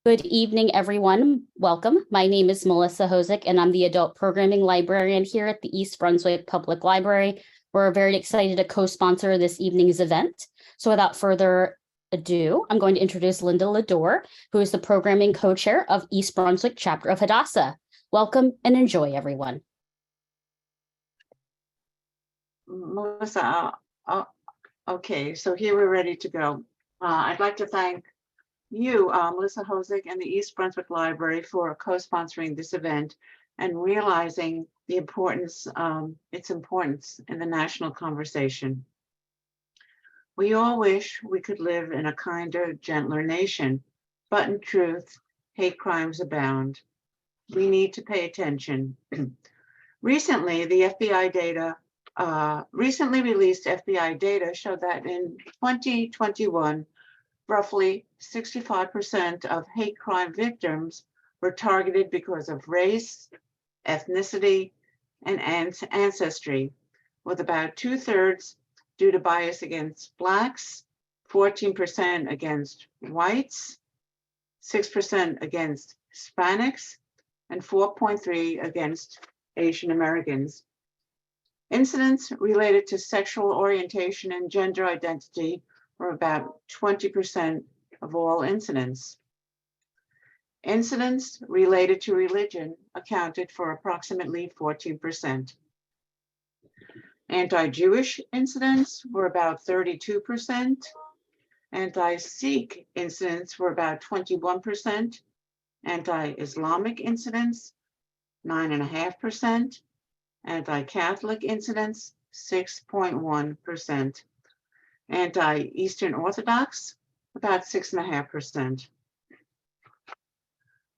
Good evening, everyone. Welcome. My name is Melissa Hosick, and I'm the Adult Programming Librarian here at the East Brunswick Public Library. We're very excited to co-sponsor this evening's event. So without further ado, I'm going to introduce Linda Lador, who is the Programming Co-Chair of East Brunswick Chapter of Hadassah. Welcome and enjoy, everyone. Melissa, okay, so here we're ready to go. I'd like to thank you, Melissa Hosick, and the East Brunswick Library for co-sponsoring this event and realizing the importance, its importance in the national conversation. We all wish we could live in a kinder, gentler nation, but in truth, hate crimes abound. We need to pay attention. Recently, the FBI data, recently released FBI data showed that in 2021, roughly 65% of hate crime victims were targeted because of race, ethnicity, and ancestry, with about 2/3 due to bias against Blacks, 14% against whites, 6% against Hispanics, and 4.3% against Asian Americans. Incidents related to sexual orientation and gender identity were about 20% of all incidents. Incidents related to religion accounted for approximately 14%. Anti-Jewish incidents were about 32%. Anti-Sikh incidents were about 21%. Anti-Islamic incidents, 9.5%. Anti-Catholic incidents, 6.1%. Anti-Eastern Orthodox, about 6.5%.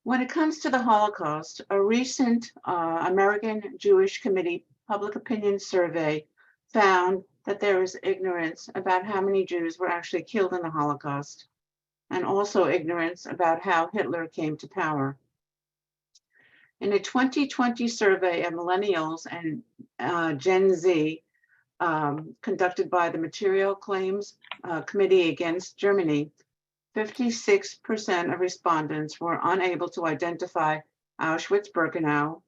When it comes to the Holocaust, a recent American Jewish Committee public opinion survey found that there is ignorance about how many Jews were actually killed in the Holocaust, and also ignorance about how Hitler came to power. In a 2020 survey of millennials and Gen Z, conducted by the Material Claims Committee Against Germany, 56% of respondents were unable to identify Auschwitz-Birkenau,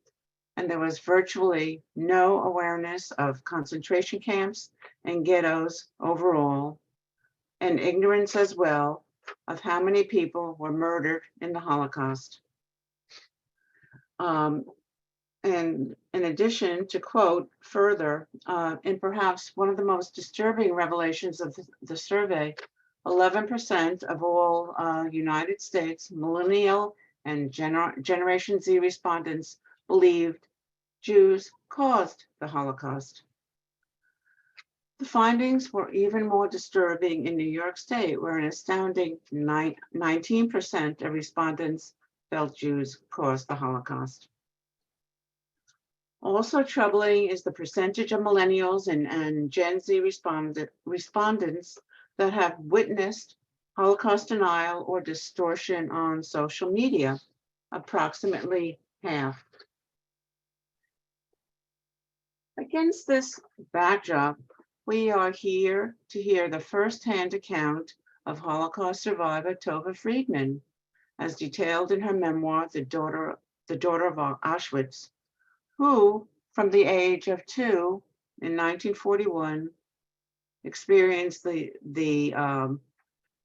and there was virtually no awareness of concentration camps and ghettos overall, and ignorance as well of how many people were murdered in the Holocaust. And in addition, to quote further, in perhaps one of the most disturbing revelations of the survey, 11% of all United States millennial and Generation Z respondents believed Jews caused the Holocaust. The findings were even more disturbing in New York State, where an astounding 19% of respondents felt Jews caused the Holocaust. Also troubling is the percentage of millennials and Gen Z respondents that have witnessed Holocaust denial or distortion on social media, approximately half. Against this backdrop, we are here to hear the firsthand account of Holocaust survivor Tova Friedman, as detailed in her memoir, The Daughter of Auschwitz, who, from the age of 2 in 1941, experienced the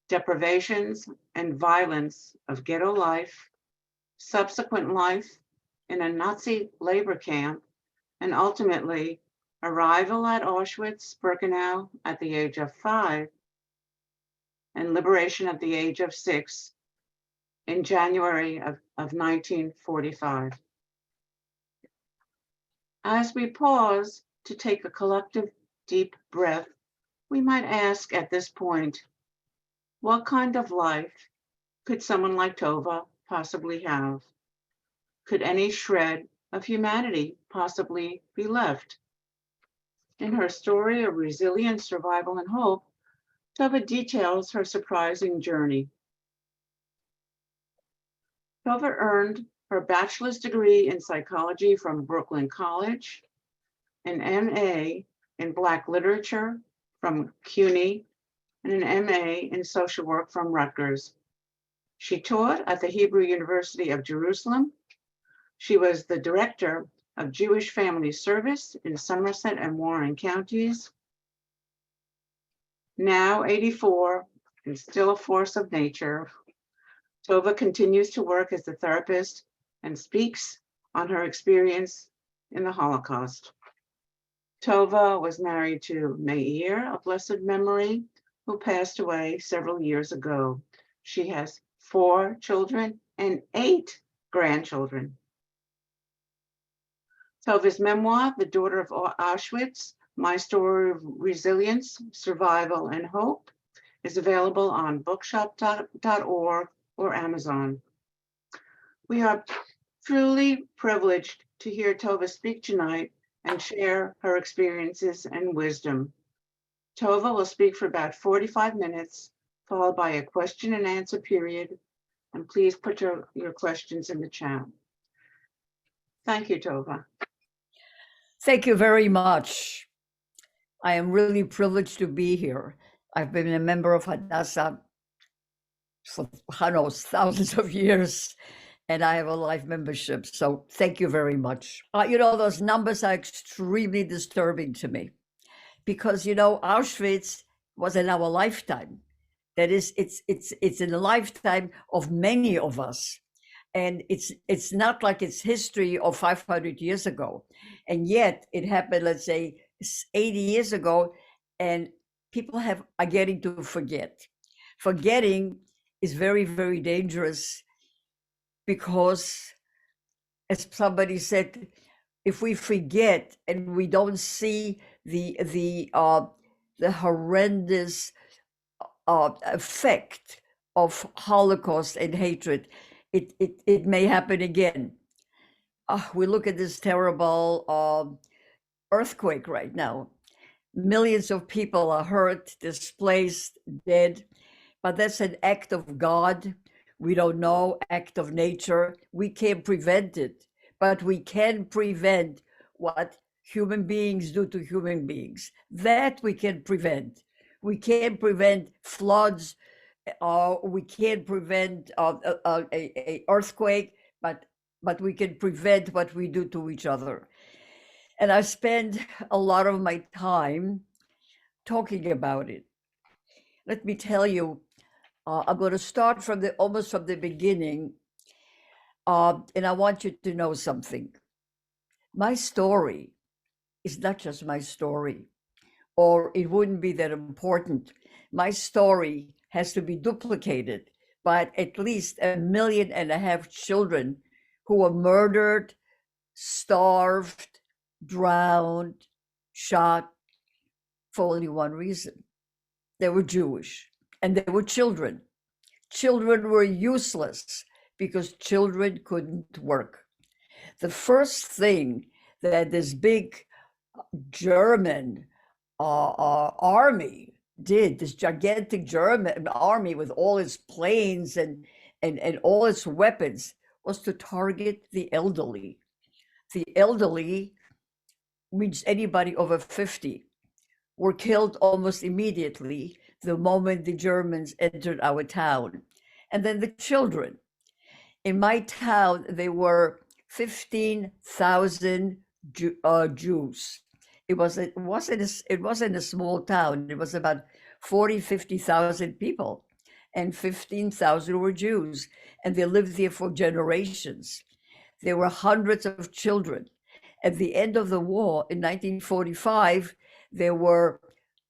deprivations and violence of ghetto life, subsequent life in a Nazi labor camp, and ultimately arrival at Auschwitz-Birkenau at the age of 5, and liberation at the age of 6 in January of 1945. As we pause to take a collective deep breath, we might ask at this point, what kind of life could someone like Tova possibly have? Could any shred of humanity possibly be left? In her story of resilience, survival, and hope, Tova details her surprising journey. Tova earned her bachelor's degree in psychology from Brooklyn College, an MA in Black literature from CUNY, and an MA in social work from Rutgers. She taught at the Hebrew University of Jerusalem. She was the director of Jewish Family Service in Somerset and Warren counties. Now 84 and still a force of nature, Tova continues to work as a therapist and speaks on her experience in the Holocaust. Tova was married to Meir of blessed memory, who passed away several years ago. She has 4 children and 8 grandchildren. Tova's memoir, The Daughter of Auschwitz, My Story of Resilience, Survival, and Hope, is available on bookshop.org or Amazon. We are truly privileged to hear Tova speak tonight and share her experiences and wisdom. Tova will speak for about 45 minutes, followed by a question and answer period. And please put your questions in the chat. Thank you, Tova. Thank you very much. I am really privileged to be here. I've been a member of Hadassah for thousands of years, and I have a life membership. So thank you very much. Those numbers are extremely disturbing to me because, Auschwitz was in our lifetime. That is, it's in the lifetime of many of us. And it's not like it's history of 500 years ago. And yet it happened, let's say, 80 years ago, and people are getting to forget. Forgetting is very, very dangerous because, as somebody said, if we forget and we don't see the horrendous effect of Holocaust and hatred, it may happen again. We look at this terrible earthquake right now. Millions of people are hurt, displaced, dead, but that's an act of God. We don't know, act of nature. We can't prevent it, but we can prevent what human beings do to human beings. That we can prevent. We can't prevent floods, we can't prevent a earthquake, but we can prevent what we do to each other. And I spend a lot of my time talking about it. Let me tell you, I'm going to start almost from the beginning, and I want you to know something. My story is not just my story, or it wouldn't be that important. My story has to be duplicated by at least 1.5 million children who were murdered, starved, drowned, shot for only one reason. They were Jewish and they were children. Children were useless because children couldn't work. The first thing that this big German army did, this gigantic German army with all its planes and all its weapons, was to target the elderly. The elderly, means anybody over 50, were killed almost immediately the moment the Germans entered our town. And then the children. In my town, there were 15,000 Jews. It wasn't a small town. It was about 40, 50,000 people, and 15,000 were Jews, and they lived there for generations. There were hundreds of children. At the end of the war in 1945, there were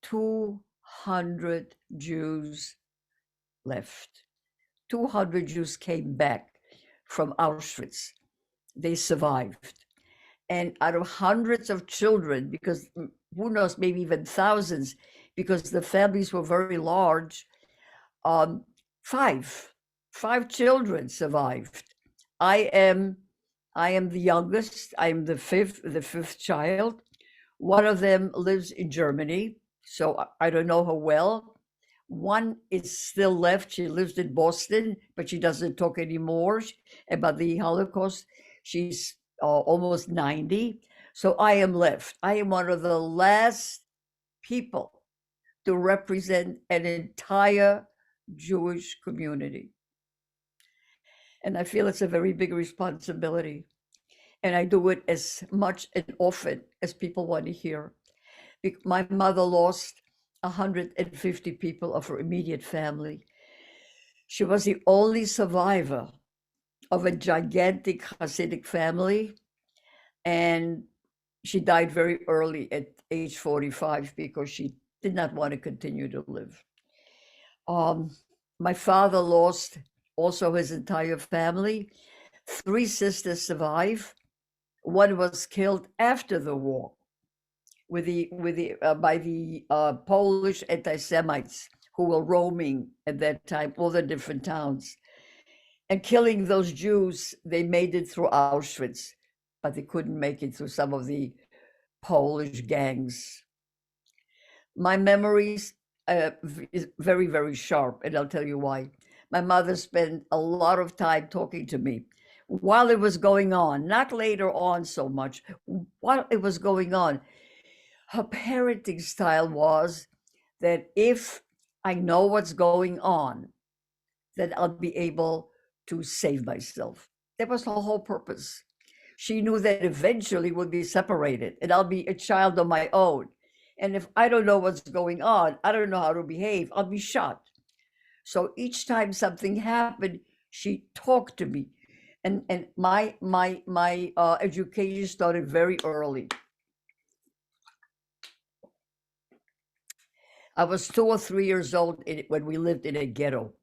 200 Jews left. 200 Jews came back from Auschwitz. They survived. And out of hundreds of children, because who knows, maybe even thousands, because the families were very large, five children survived. I am the youngest. I am the fifth child. One of them lives in Germany, so I don't know her well. One is still left. She lives in Boston, but she doesn't talk anymore about the Holocaust. She's almost 90. So I am left. I am one of the last people to represent an entire Jewish community. And I feel it's a very big responsibility. And I do it as much and often as people want to hear. My mother lost 150 people of her immediate family. She was the only survivor of a gigantic Hasidic family. And she died very early at age 45 because she did not want to continue to live. My father lost also his entire family. 3 sisters survived. One was killed after the war by the Polish anti-Semites who were roaming at that time, all the different towns. And killing those Jews, they made it through Auschwitz, but they couldn't make it through some of the Polish gangs. My memories is very, very sharp, and I'll tell you why. My mother spent a lot of time talking to me while it was going on, not later on so much, while it was going on. Her parenting style was that if I know what's going on, then I'll be able to save myself. That was the whole purpose. She knew that eventually we'll be separated and I'll be a child on my own. And if I don't know what's going on, I don't know how to behave, I'll be shot. So each time something happened, she talked to me. And my education started very early. I was 2 or 3 years old when we lived in a ghetto.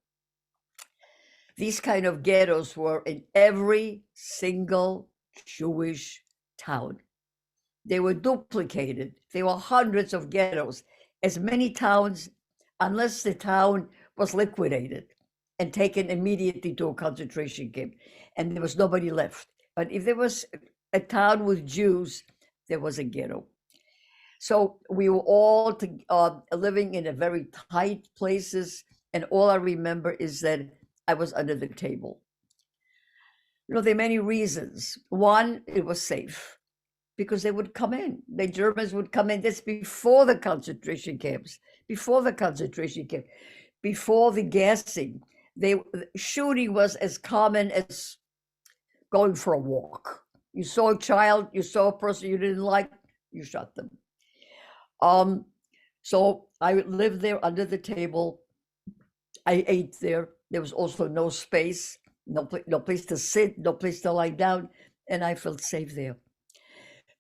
These kind of ghettos were in every single Jewish town. They were duplicated. There were hundreds of ghettos, as many towns, unless the town was liquidated and taken immediately to a concentration camp, and there was nobody left. But if there was a town with Jews, there was a ghetto. So we were all living in a very tight places, and all I remember is that I was under the table. You know, there are many reasons. One, it was safe because they would come in. The Germans would come in. That's before the concentration camps, before the gassing. Shooting was as common as going for a walk. You saw a child, you saw a person you didn't like, you shot them. So I lived there under the table. I ate there. There was also no space, no place to sit, no place to lie down, and I felt safe there.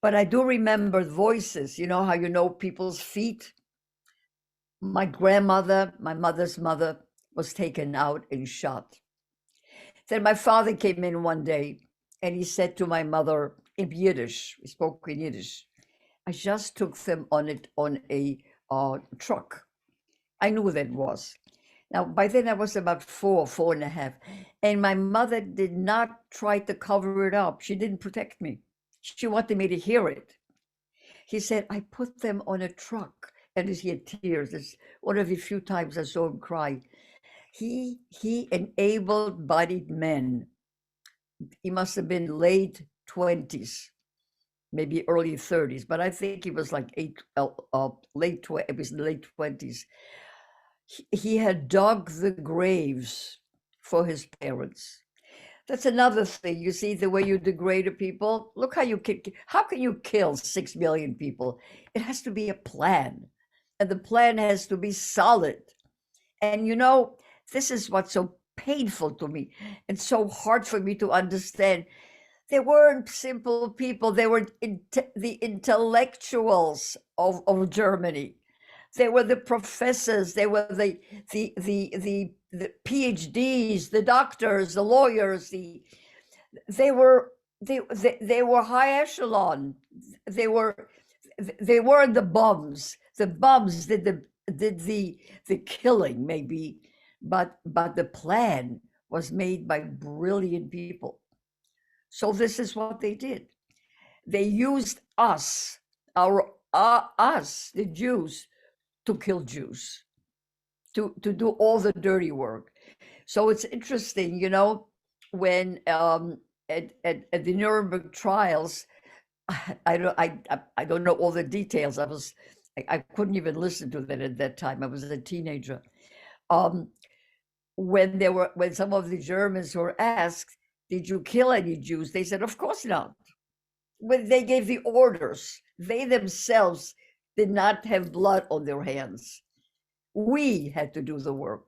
But I do remember voices. You know how you know people's feet? My grandmother, my mother's mother, was taken out and shot. Then my father came in one day and he said to my mother in Yiddish, he spoke in Yiddish, I just took them on a truck. I knew what that was. Now, by then I was about 4.5, and my mother did not try to cover it up. She didn't protect me. She wanted me to hear it. He said, I put them on a truck, and he had tears. It's one of the few times I saw him cry. He able-bodied man. He must have been late 20s, maybe early 30s, but I think he was like late 20s. He had dug the graves for his parents. That's another thing. You see the way you degrade people. Look how how can you kill 6 million people? It has to be a plan, and the plan has to be solid. And you know, this is what's so painful to me and so hard for me to understand. They weren't simple people. They were the intellectuals of Germany. They were the professors. They were the PhDs, the doctors, the lawyers. They were high echelon. They weren't the bums. The bums did the killing maybe, but the plan was made by brilliant people. So this is what they did. They used us, the Jews, to kill Jews, to do all the dirty work. So it's interesting, you know, when at the Nuremberg trials, I don't know all the details. I couldn't even listen to that at that time. I was a teenager. when some of the Germans were asked, did you kill any Jews? They said, of course not. When they gave the orders, they themselves did not have blood on their hands. We had to do the work.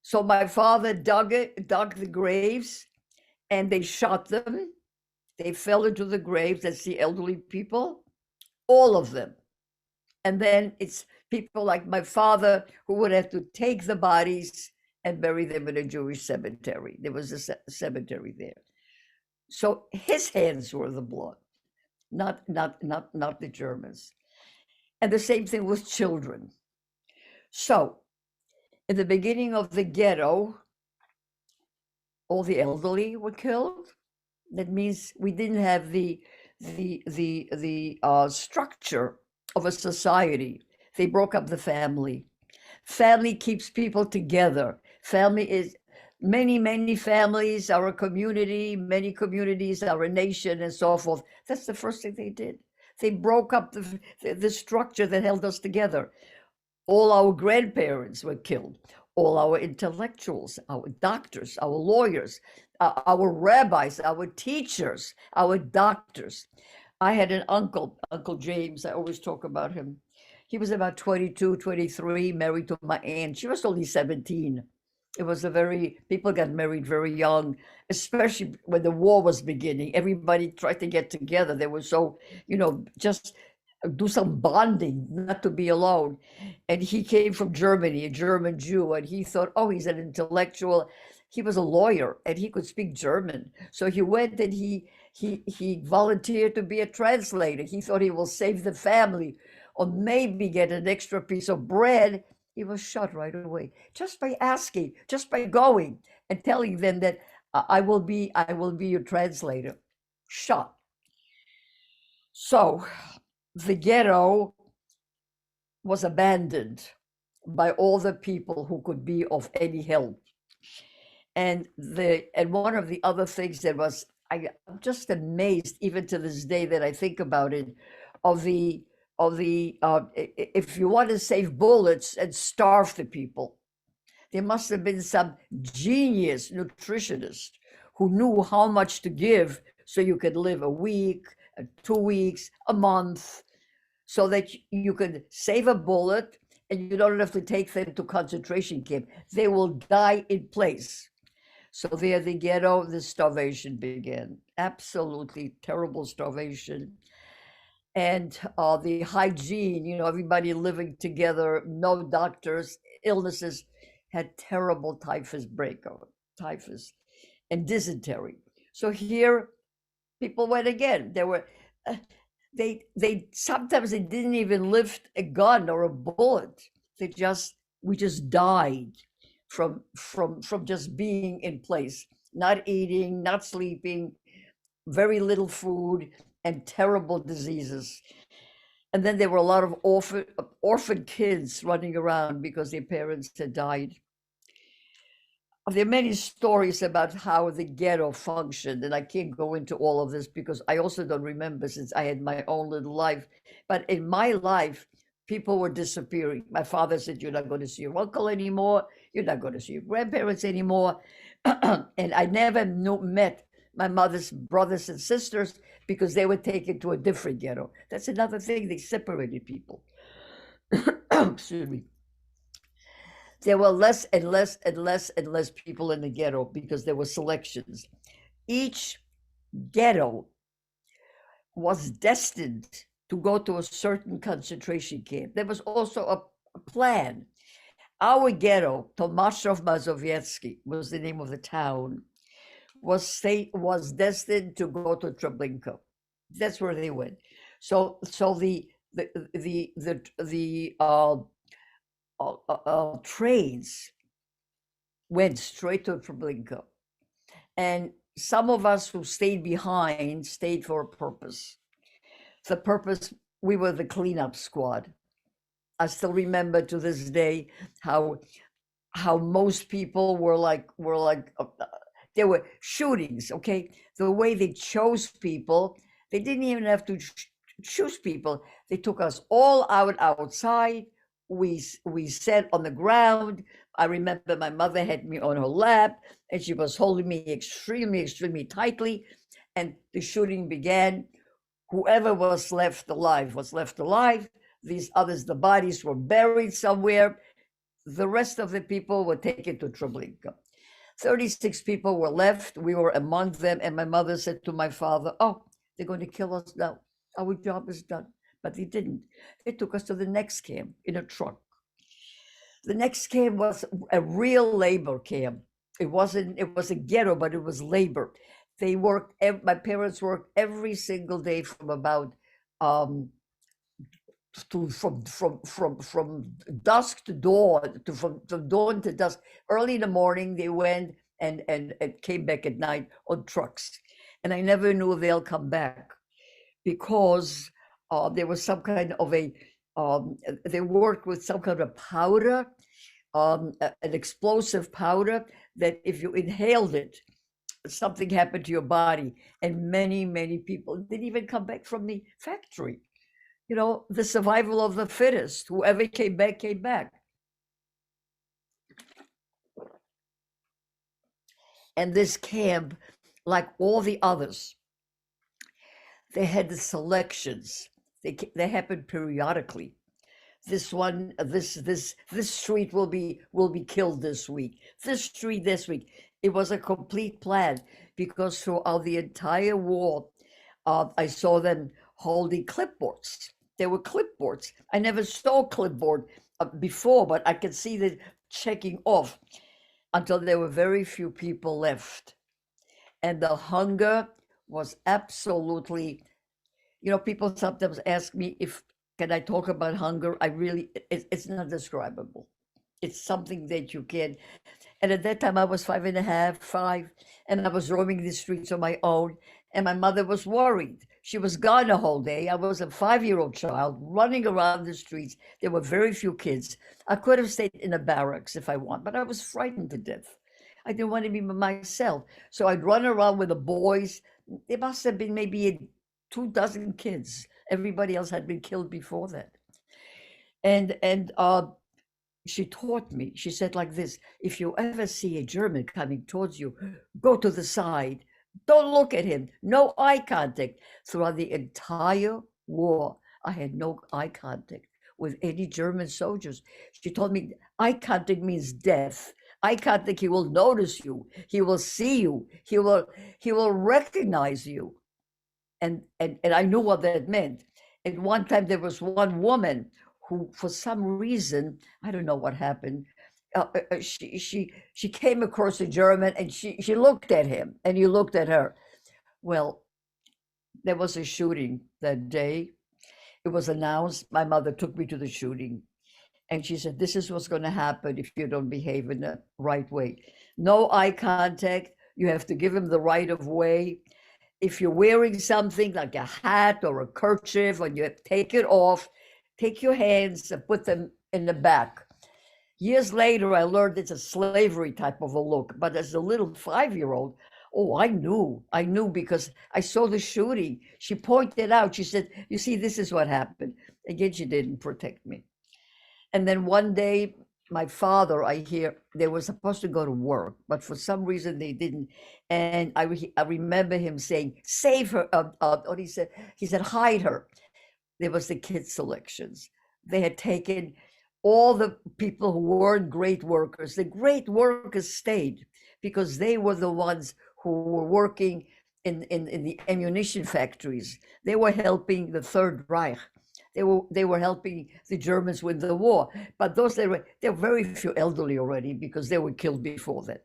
So my father dug the graves, and they shot them. They fell into the graves. That's the elderly people, all of them. And then it's people like my father who would have to take the bodies and bury them in a Jewish cemetery. There was a cemetery there. So his hands were the blood, not the Germans. And the same thing with children. So in the beginning of the ghetto, all the elderly were killed. That means we didn't have the structure of a society. They broke up the family. Family keeps people together. Family is many families, our community, many communities, our nation, and so forth. That's the first thing they did. They broke up the structure that held us together. All our grandparents were killed. All our intellectuals, our doctors, our lawyers, our rabbis, our teachers, our doctors. I had an uncle, Uncle James. I always talk about him. He was about 22, 23, married to my aunt. She was only 17. It was people got married very young, especially when the war was beginning. Everybody tried to get together. They were so, just do some bonding, not to be alone. And he came from Germany, a German Jew, and he thought, oh, he's an intellectual. He was a lawyer and he could speak German. So he went and he volunteered to be a translator. He thought he will save the family or maybe get an extra piece of bread. He was shot right away, just by asking, just by going and telling them that I will be your translator. Shot. So the ghetto was abandoned by all the people who could be of any help. And one of the other things that was, I'm just amazed even to this day that I think about it, if you want to save bullets and starve the people, there must have been some genius nutritionist who knew how much to give so you could live a week, 2 weeks, a month, so that you could save a bullet and you don't have to take them to concentration camp. They will die in place. So there, the ghetto, the starvation began. Absolutely terrible starvation. And the hygiene, everybody living together, no doctors, illnesses, had terrible typhus breakout, typhus and dysentery. So here, people went again. There were, they sometimes they didn't even lift a gun or a bullet. We just died from just being in place, not eating, not sleeping, very little food, and terrible diseases. And then there were a lot of orphan kids running around because their parents had died. There are many stories about how the ghetto functioned, and I can't go into all of this because I also don't remember since I had my own little life. But in my life, people were disappearing. My father said, you're not going to see your uncle anymore. You're not going to see your grandparents anymore. And I never met my mother's brothers and sisters because they were taken to a different ghetto. That's another thing, they separated people. Excuse me. There were less and less and less and less people in the ghetto because there were selections. Each ghetto was destined to go to a certain concentration camp. There was also a plan. Our ghetto, Tomaszów Mazowiecki was the name of the town, was destined to go to Treblinka. That's where they went. So the trains went straight to Treblinka, and some of us who stayed behind stayed for a purpose. The purpose, we were the cleanup squad. I still remember to this day how most people were like there were shootings. Okay, the way they chose people, they didn't even have to choose people. They took us all outside. We sat on the ground. I remember my mother had me on her lap and she was holding me extremely, extremely tightly. And the shooting began. Whoever was left alive was left alive. These others, the bodies were buried somewhere. The rest of the people were taken to Treblinka. 36 people were left. We were among them. And my mother said to my father, oh, they're going to kill us now. Our job is done. But they didn't. They took us to the next camp in a truck. The next camp was a real labor camp. It was a ghetto, but it was labor. They worked, my parents worked every single day from about from dusk to dawn, from dawn to dusk. Early in the morning, they went and came back at night on trucks. And I never knew if they'll come back because there was some kind of they worked with some kind of powder, an explosive powder that if you inhaled it, something happened to your body. And many, many people didn't even come back from the factory. You know, the survival of the fittest. Whoever came back, came back. And this camp, like all the others, they had the selections. They happened periodically. This one, this street will be killed this week. This street this week. It was a complete plan because throughout the entire war, I saw them holding clipboards. There were clipboards. I never saw clipboard before, but I could see that checking off until there were very few people left. And the hunger was absolutely, you know, people sometimes ask me can I talk about hunger? It's not describable. It's something that you can. And at that time I was 5, and I was roaming the streets on my own. And my mother was worried. She was gone the whole day. I was a 5-year-old child running around the streets. There were very few kids. I could have stayed in a barracks if I want, but I was frightened to death. I didn't want to be by myself. So I'd run around with the boys. There must have been maybe 24 kids. Everybody else had been killed before that. And she taught me, she said like this, if you ever see a German coming towards you, go to the side. Don't look at him. No eye contact. Throughout the entire war, I had no eye contact with any German soldiers. She told me eye contact means death. Eye contact, he will notice you. He will see you. He will recognize you. And I knew what that meant. At one time, there was one woman who, for some reason, I don't know what happened, she came across a German and she looked at him and he looked at her. Well, there was a shooting that day. It was announced. My mother took me to the shooting and she said, this is what's going to happen if you don't behave in the right way. No eye contact. You have to give him the right of way. If you're wearing something like a hat or a kerchief, when you take it off, take your hands and put them in the back. Years later, I learned it's a slavery type of a look. But as a little 5-year-old, oh, I knew because I saw the shooting. She pointed out, she said, you see, this is what happened. Again, she didn't protect me. And then one day, my father, I hear, they were supposed to go to work, but for some reason they didn't. And I remember him saying, save her, or he said, hide her. There was the kids' selections. They had taken all the people who weren't great workers. The great workers stayed because they were the ones who were working in the ammunition factories. They were helping the Third Reich. They were helping the Germans win the war. But there were very few elderly already because they were killed before that.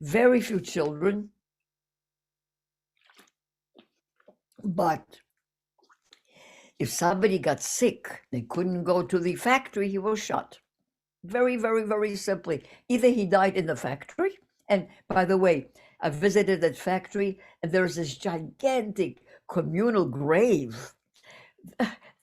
Very few children. But if somebody got sick, they couldn't go to the factory, he was shot. Very, very, very simply. Either he died in the factory, and by the way, I visited that factory, and there's this gigantic communal grave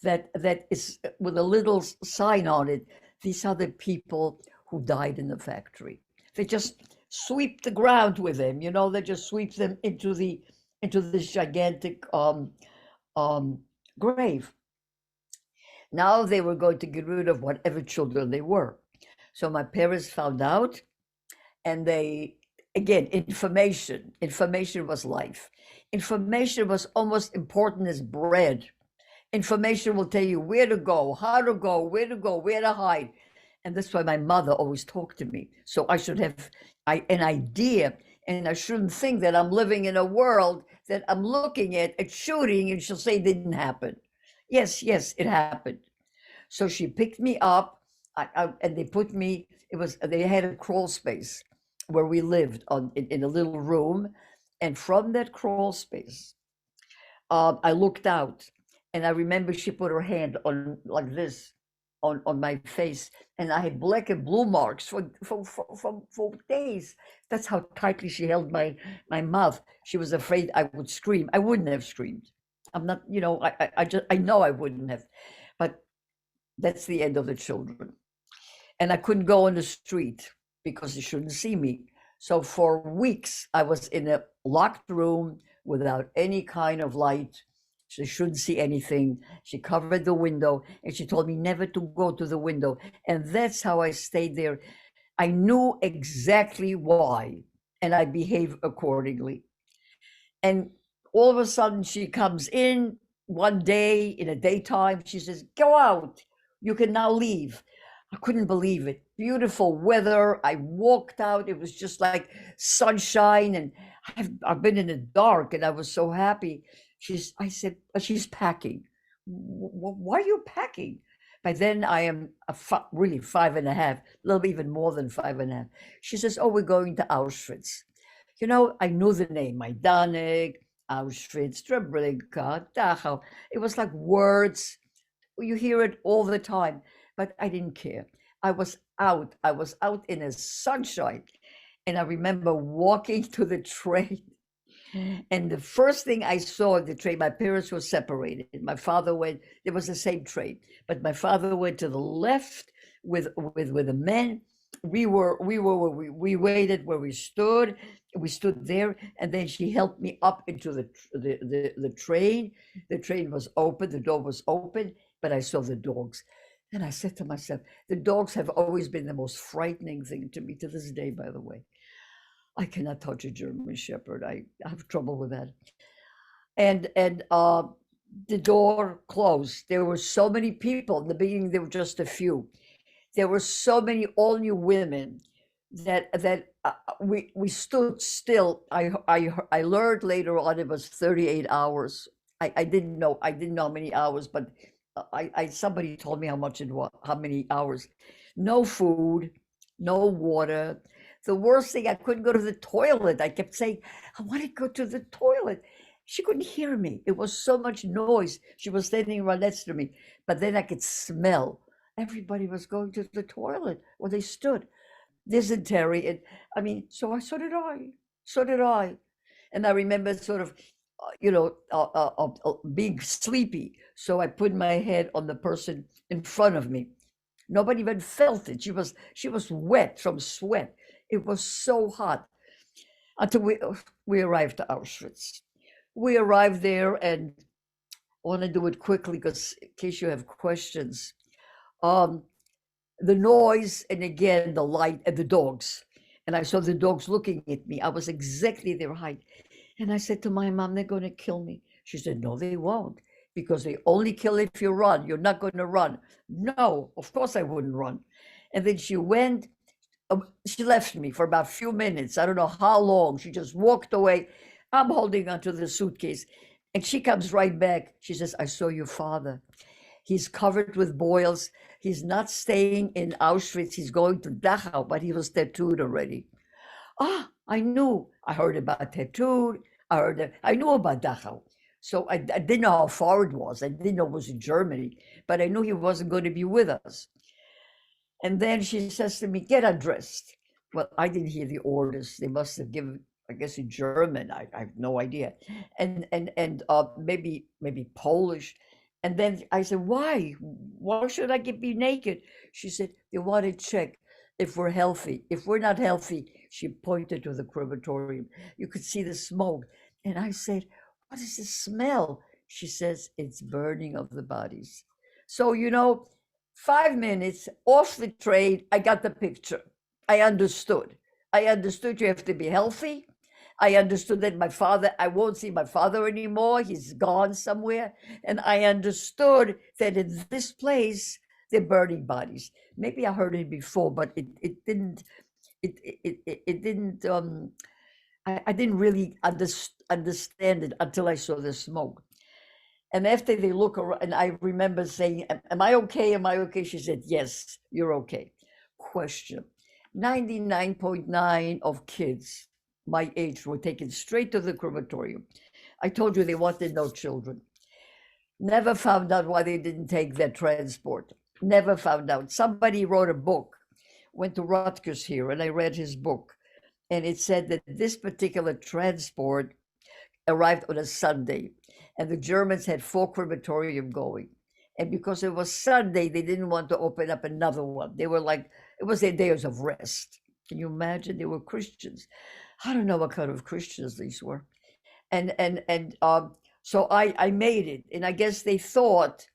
that is with a little sign on it. These are the people who died in the factory. They just sweep the ground with them, you know, they just sweep them into this gigantic grave. Now they were going to get rid of whatever children they were. So my parents found out, and they, again, information was life. Information was almost important as bread. Information will tell you where to go, how to go, where to go, where to hide. And that's why my mother always talked to me. So I should have an idea, and I shouldn't think that I'm living in a world that I'm looking at shooting, and she'll say it didn't happen. Yes, it happened. So she picked me up, and they put me, they had a crawl space where we lived in a little room. And from that crawl space, I looked out, and I remember she put her hand on like this on my face, and I had black and blue marks for days. That's how tightly she held my mouth. She was afraid I would scream. I wouldn't have screamed. I'm not, I know I wouldn't have, but that's the end of the children. And I couldn't go on the street because they shouldn't see me. So for weeks, I was in a locked room without any kind of light. She shouldn't see anything. She covered the window, and she told me never to go to the window. And that's how I stayed there. I knew exactly why, and I behaved accordingly. And all of a sudden, she comes in one day in the daytime. She says, "Go out. You can now leave." I couldn't believe it. Beautiful weather. I walked out. It was just like sunshine, and I've been in the dark, and I was so happy. I said, she's packing. Why are you packing? By then I am really 5.5, a little bit even more than 5.5. She says, "Oh, we're going to Auschwitz." I knew the name, Majdanek, Auschwitz, Treblinka, Dachau. It was like words. You hear it all the time, but I didn't care. I was out. I was out in the sunshine. And I remember walking to the train. And the first thing I saw the train, my parents were separated. My father went, it was the same train, but my father went to the left with the men. We waited where we stood. We stood there, and then she helped me up into the train. The train was open, the door was open, but I saw the dogs. And I said to myself, the dogs have always been the most frightening thing to me, to this day, by the way. I cannot touch a German Shepherd. I have trouble with that. And the door closed. There were so many people. In the beginning, there were just a few. There were so many all new women that we stood still. I learned later on it was 38 hours. I didn't know how many hours, but somebody told me how much it was, how many hours. No food, no water. The worst thing, I couldn't go to the toilet. I kept saying, "I want to go to the toilet." She couldn't hear me. It was so much noise. She was standing right next to me, but then I could smell. Everybody was going to the toilet, or they stood. Dysentery. So did I. So did I. And I remember sort of, being sleepy. So I put my head on the person in front of me. Nobody even felt it. She was wet from sweat. It was so hot until we arrived to Auschwitz. We arrived there, and I want to do it quickly because in case you have questions. The noise, and again, the light, and the dogs. And I saw the dogs looking at me. I was exactly their height. And I said to my mom, "They're going to kill me." She said, "No, they won't, because they only kill if you run. You're not going to run." No, of course I wouldn't run. And then she went, she left me for about a few minutes. I don't know how long. She just walked away. I'm holding onto the suitcase. And she comes right back. She says, "I saw your father. He's covered with boils. He's not staying in Auschwitz. He's going to Dachau, but he was tattooed already." I knew. I heard about tattooed. I knew about Dachau. So I didn't know how far it was. I didn't know it was in Germany, but I knew he wasn't going to be with us. And then she says to me, "Get undressed." Well, I didn't hear the orders. They must have given, I guess, in German. I have no idea. And maybe Polish. And then I said, "Why? Why should I be naked?" She said, "They want to check if we're healthy. If we're not healthy," she pointed to the crematorium, "you could see the smoke." And I said, "What is the smell?" She says, "It's burning of the bodies." So, 5 minutes off the train, I got the picture. I understood. I understood you have to be healthy. I understood that my father, I won't see my father anymore. He's gone somewhere. And I understood that in this place, they're burning bodies. Maybe I heard it before, but it didn't, it didn't, I didn't really understand it until I saw the smoke. And after they look around, and I remember saying, am I okay? Am I okay? She said, yes, you're okay. Question, 99.9 of kids my age were taken straight to the crematorium. I told you they wanted no children. Never found out why they didn't take their transport. Never found out. Somebody wrote a book, went to Rutgers here, and I read his book. And it said that this particular transport arrived on a Sunday, and the Germans had 4 crematorium going. And because it was Sunday, they didn't want to open up another one. They were like, it was their days of rest. Can you imagine? They were Christians. I don't know what kind of Christians these were. So I made it. And I guess they thought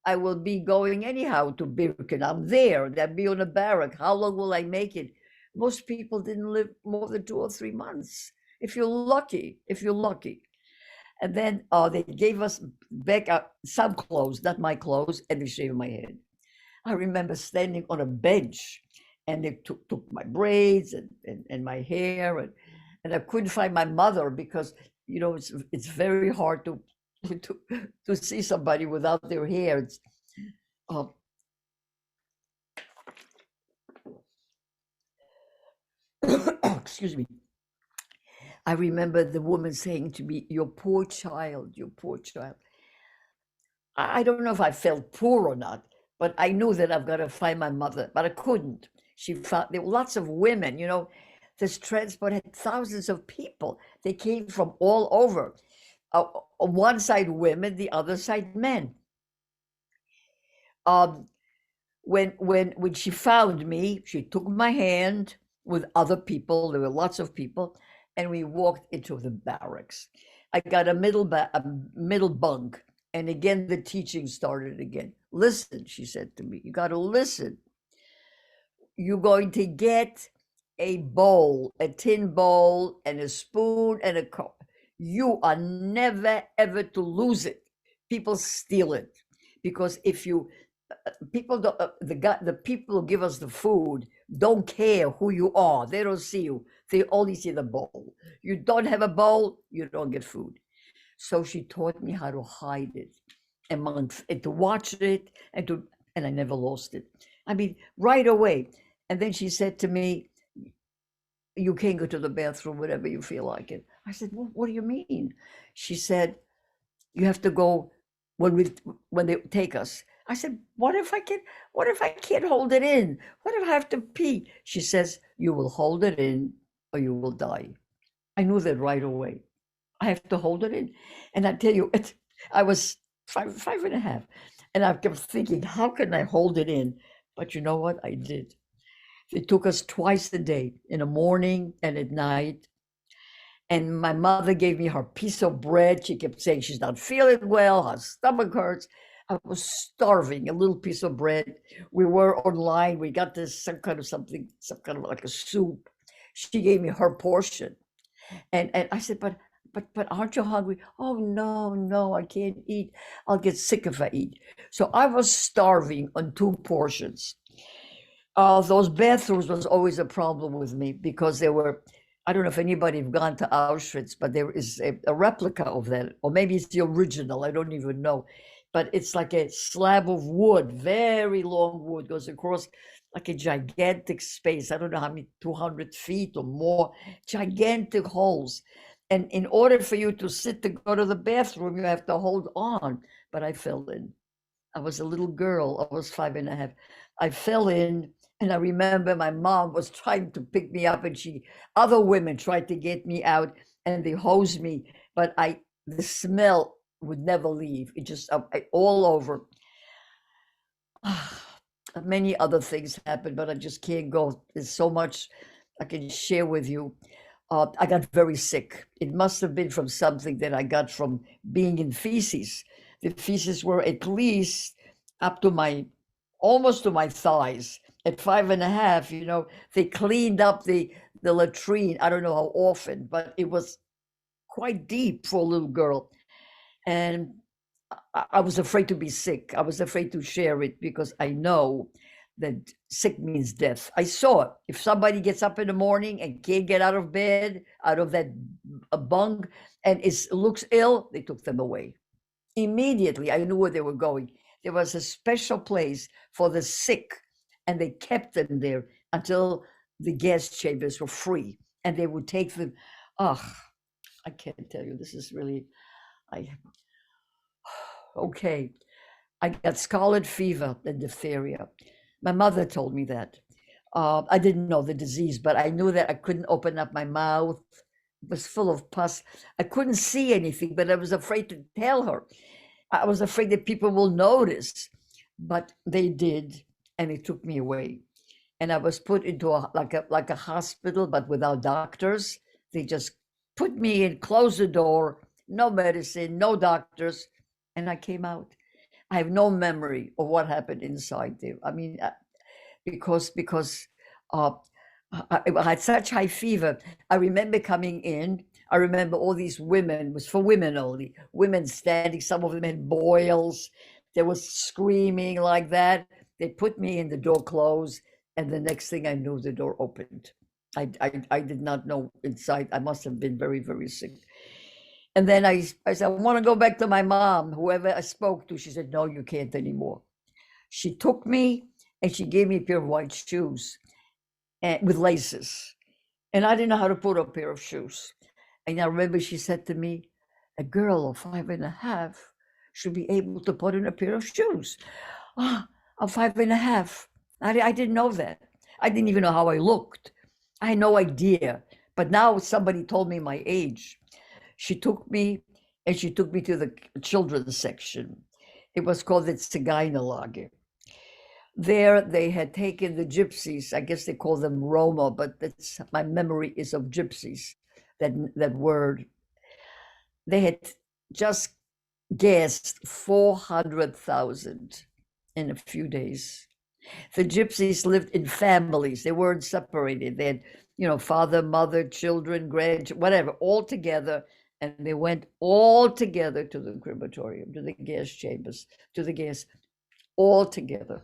I will be going anyhow to Birkenau. I'm there. They'll be on a barrack. How long will I make it? Most people didn't live more than 2 or 3 months. If you're lucky. And then they gave us back some clothes, not my clothes, and they shaved my head. I remember standing on a bench, and they took my braids and my hair, and I couldn't find my mother because, you know, it's very hard to see somebody without their hair. Excuse me. I remember the woman saying to me, your poor child, your poor child. I don't know if I felt poor or not, but I knew that I've got to find my mother, but I couldn't. There were lots of women, you know, this transport had thousands of people. They came from all over. On one side women, the other side men. When she found me, she took my hand with other people. There were lots of people. And we walked into the barracks. I got a middle bunk. And again, the teaching started again. Listen, she said to me, you got to listen. You're going to get a bowl, a tin bowl, and a spoon and a cup. You are never, ever to lose it. People steal it. Because if you, the people who give us the food don't care who you are. They don't see you. They only see the bowl. You don't have a bowl, you don't get food. So she taught me how to hide it and to watch it and I never lost it. I mean, right away. And then she said to me, you can go to the bathroom whenever you feel like it. I said, well, what do you mean? She said, you have to go when they take us. I said, what if I can't hold it in? What if I have to pee? She says, you will hold it in or you will die. I knew that right away. I have to hold it in. And I tell you, I was five and a half. And I kept thinking, how can I hold it in? But you know what? I did. It took us twice a day, in the morning and at night. And my mother gave me her piece of bread. She kept saying she's not feeling well, her stomach hurts. I was starving, a little piece of bread. We were online. We got this some kind of like a soup. She gave me her portion. And I said, but aren't you hungry? Oh, no, I can't eat. I'll get sick if I eat. So I was starving on 2 portions. Those bathrooms was always a problem with me because there were, I don't know if anybody have gone to Auschwitz, but there is a replica of that, or maybe it's the original, I don't even know. But it's like a slab of wood, very long wood, goes across like a gigantic space. I don't know how many, 200 feet or more, gigantic holes. And in order for you to sit to go to the bathroom, you have to hold on. But I fell in. I was a little girl. I was 5 and a half. I fell in. And I remember my mom was trying to pick me up and other women tried to get me out and they hosed me. But the smell would never leave. It just all over. Many other things happened, but I just can't go. There's so much I can share with you. I got very sick. It must have been from something that I got from being in feces. The feces were at least up to my almost to my thighs. At 5.5, they cleaned up the latrine. I don't know how often, but it was quite deep for a little girl. And I was afraid to be sick. I was afraid to share it because I know that sick means death. I saw it. If somebody gets up in the morning and can't get out of bed, out of that bunk, and looks ill, they took them away. Immediately, I knew where they were going. There was a special place for the sick, and they kept them there until the gas chambers were free, and they would take them. Oh, I can't tell you. This is really, okay. I got scarlet fever and diphtheria. My mother told me that. I didn't know the disease, but I knew that I couldn't open up my mouth. It was full of pus. I couldn't see anything, but I was afraid to tell her. I was afraid that people will notice, but they did, and it took me away. And I was put into like a hospital, but without doctors. They just put me in, closed the door, no medicine, no doctors, and I came out. I have no memory of what happened inside there. I mean, because I had such high fever. I remember coming in. I remember all these women, it was for women only, women standing, some of them had boils. They were screaming like that. They put me in, the door closed, and the next thing I knew, the door opened. I did not know inside. I must have been very, very sick. And then I said, I want to go back to my mom, whoever I spoke to. She said, no, you can't anymore. She took me and she gave me a pair of white shoes with laces. And I didn't know how to put on a pair of shoes. And I remember she said to me, a girl of 5.5 should be able to put on a pair of shoes. I'm 5.5. I didn't know that. I didn't even know how I looked. I had no idea. But now somebody told me my age. She took me to the children's section. It was called the Zigeunerlager. There they had taken the gypsies. I guess they call them Roma, but that's, my memory is of gypsies, that word. They had just gassed 400,000 in a few days. The gypsies lived in families. They weren't separated. They had, father, mother, children, grandchildren, whatever, all together. And they went all together to the crematorium, to the gas chambers, to the gas, all together.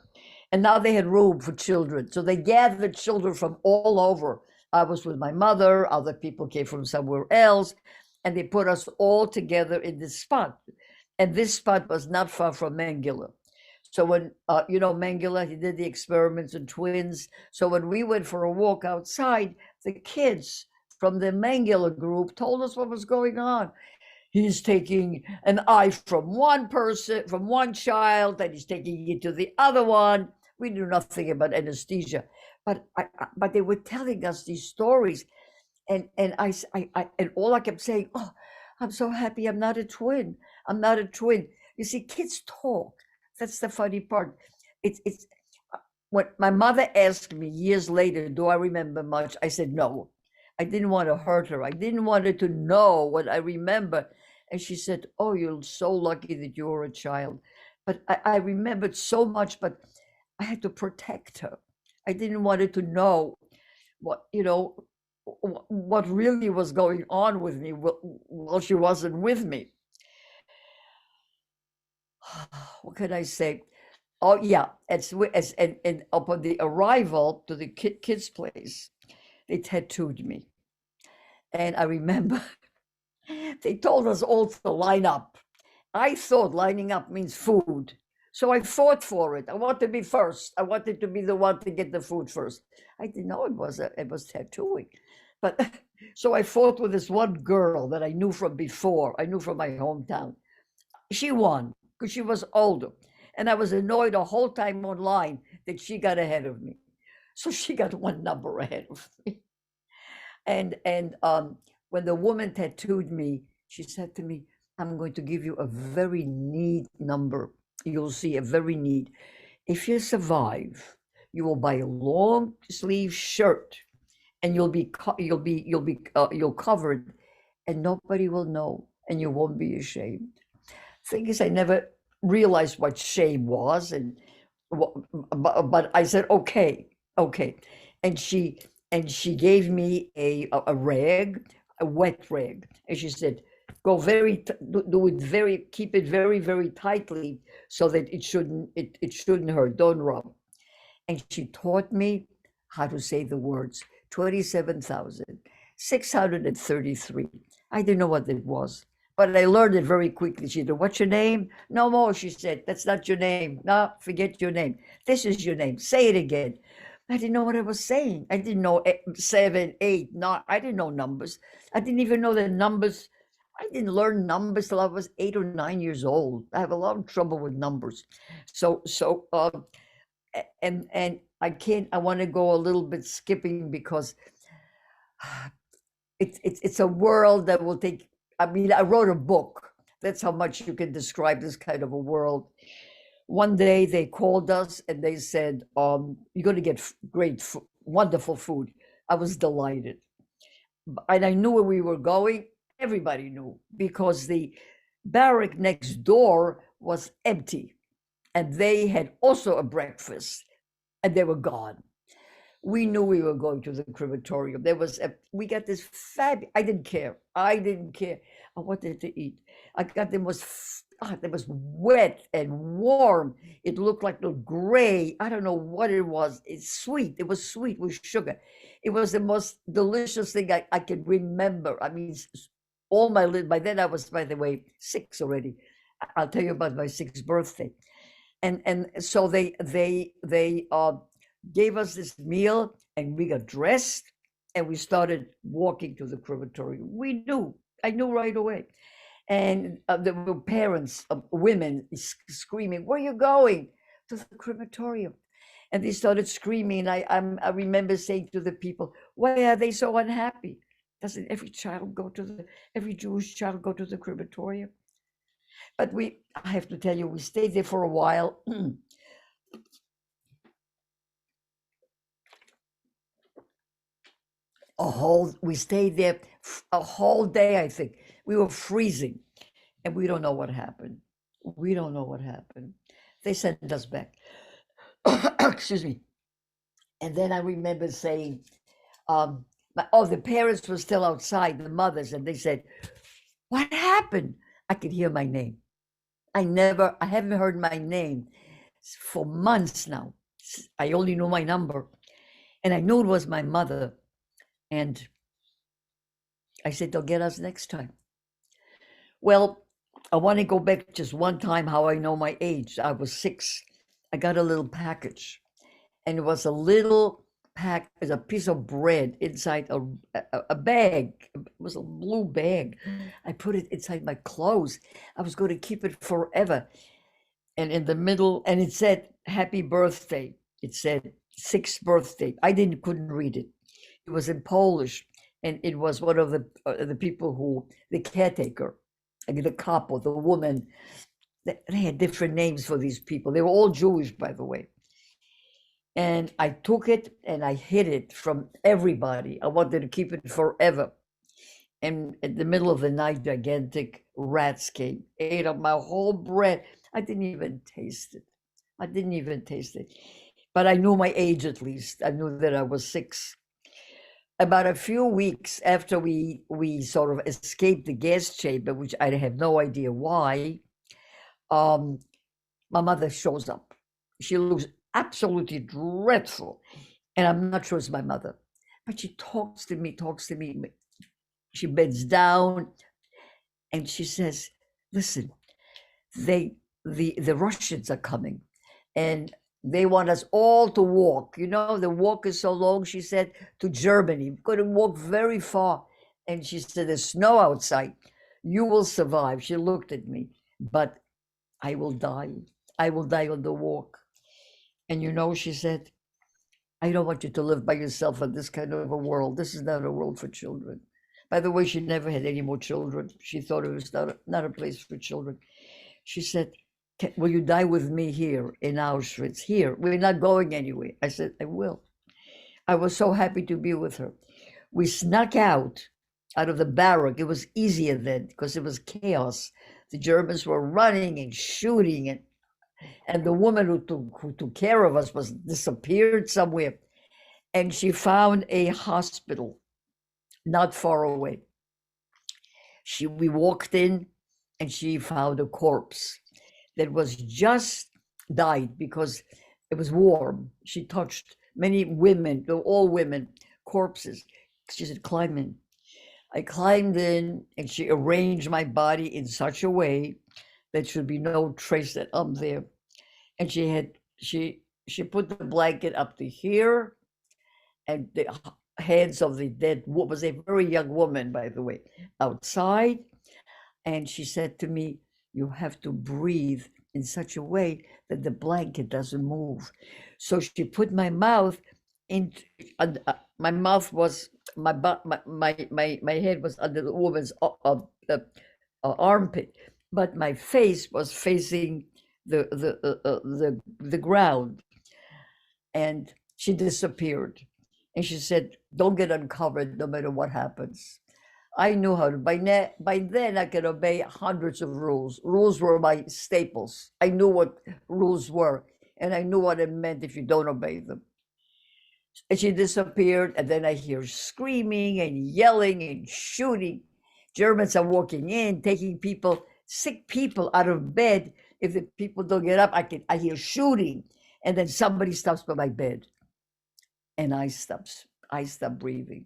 And now they had room for children. So they gathered children from all over. I was with my mother, other people came from somewhere else, and they put us all together in this spot. And this spot was not far from Mengele. So when, Mengele, he did the experiments on twins. So when we went for a walk outside, the kids from the Mengele group told us what was going on. He's taking an eye from one person, from one child, and he's taking it to the other one. We knew nothing about anesthesia, but they were telling us these stories, and all I kept saying, oh, I'm so happy I'm not a twin. I'm not a twin. You see, kids talk. That's the funny part. It's when my mother asked me years later, do I remember much? I said no. I didn't want to hurt her. I didn't want her to know what I remember. And she said, oh, you're so lucky that you were a child. But I remembered so much, but I had to protect her. I didn't want her to know what really was going on with me while she wasn't with me. What can I say? Oh, yeah. And upon the arrival to the kids' place, they tattooed me. And I remember they told us all to line up. I thought lining up means food. So I fought for it. I wanted to be first. I wanted to be the one to get the food first. I didn't know it was tattooing. But so I fought with this one girl that I knew from before. I knew from my hometown. She won because she was older. And I was annoyed the whole time online that she got ahead of me. So she got one number ahead of me. And when the woman tattooed me, she said to me, I'm going to give you a very neat number. You'll see, a very neat. If you survive, you will buy a long sleeve shirt, and you'll covered, and nobody will know, and you won't be ashamed. Thing is, I never realized what shame was, and but I said, okay, okay. And she gave me a rag, a wet rag. And she said, go do it keep it very, very tightly so that it shouldn't hurt. Don't rub. And she taught me how to say the words 27,633. I didn't know what it was, but I learned it very quickly. She said, what's your name? No more, she said, that's not your name. No, forget your name. This is your name. Say it again. I didn't know what I was saying. I didn't know 7, 8, 9. I didn't know numbers. I didn't even know the numbers. I didn't learn numbers till I was 8 or 9 years old. I have a lot of trouble with numbers. And I want to go a little bit skipping because it's a world that will take. I mean, I wrote a book. That's how much you can describe this kind of a world. One day they called us and they said, you're going to get great, wonderful food. I was delighted. And I knew where we were going. Everybody knew because the barrack next door was empty. And they had also a breakfast and they were gone. We knew we were going to the crematorium. We got this I didn't care. I wanted to eat. I got them was wet and warm. It looked like the gray. I don't know what it was. It's sweet. It was sweet with sugar. It was the most delicious thing I can remember. I mean, by then I was, by the way, 6 already. I'll tell you about my 6th birthday. And so they gave us this meal and we got dressed and we started walking to the crematorium. I knew right away. And there were parents, women screaming, where are you going? To the crematorium. And they started screaming. I remember saying to the people, why are they so unhappy? Doesn't every Jewish child go to the crematorium? But I have to tell you, we stayed there for a while. We stayed there a whole day, I think. We were freezing and we don't know what happened. They sent us back. Excuse me. And then I remember saying, the parents were still outside, the mothers, and they said, what happened? I could hear my name. I haven't heard my name for months now. I only knew my number. And I knew it was my mother. And I said, they'll get us next time. Well, I want to go back just one time how I know my age. I was 6. I got a little package. And it was a little pack, as a piece of bread inside a bag. It was a blue bag. I put it inside my clothes. I was going to keep it forever. And in the middle, and it said, happy birthday. It said 6th birthday. I couldn't read it. It was in Polish. And it was one of the people the caretaker, I mean, the couple, the woman, they had different names for these people. They were all Jewish, by the way. And I took it and I hid it from everybody. I wanted to keep it forever. And in the middle of the night, gigantic rats came, ate up my whole bread. I didn't even taste it. But I knew my age at least. I knew that I was 6. About a few weeks after we sort of escaped the gas chamber, which I have no idea why, my mother shows up. She looks absolutely dreadful. And I'm not sure it's my mother. But she talks to me. She bends down and she says, listen, the Russians are coming and they want us all to walk. You know, the walk is so long, she said, to Germany. We're going to walk very far. And she said, there's snow outside. You will survive. She looked at me, but I will die. I will die on the walk. And you know, she said, I don't want you to live by yourself in this kind of a world. This is not a world for children. By the way, she never had any more children. She thought it was not a place for children. She said, will you die with me here in Auschwitz? Here, we're not going anywhere. I said, I will. I was so happy to be with her. We snuck out of the barrack. It was easier then because it was chaos. The Germans were running and shooting. And And the woman who took care of us was disappeared somewhere. And she found a hospital not far away. We walked in and she found a corpse that was just died because it was warm. She touched many women, all women, corpses. She said, climb in. I climbed in and she arranged my body in such a way that should be no trace that I'm there. And she put the blanket up to here, and the heads of the dead was a very young woman, by the way, outside. And she said to me, you have to breathe in such a way that the blanket doesn't move. So she put my mouth in, my mouth was, my head was under the woman's armpit, but my face was facing the ground. And she disappeared. And she said, don't get uncovered no matter what happens. I knew how to, by then I could obey hundreds of rules. Rules were my staples. I knew what rules were, and I knew what it meant if you don't obey them. And she disappeared, and then I hear screaming and yelling and shooting. Germans are walking in, taking people, sick people out of bed. If the people don't get up, I hear shooting, and then somebody stops by my bed. And I stopped breathing.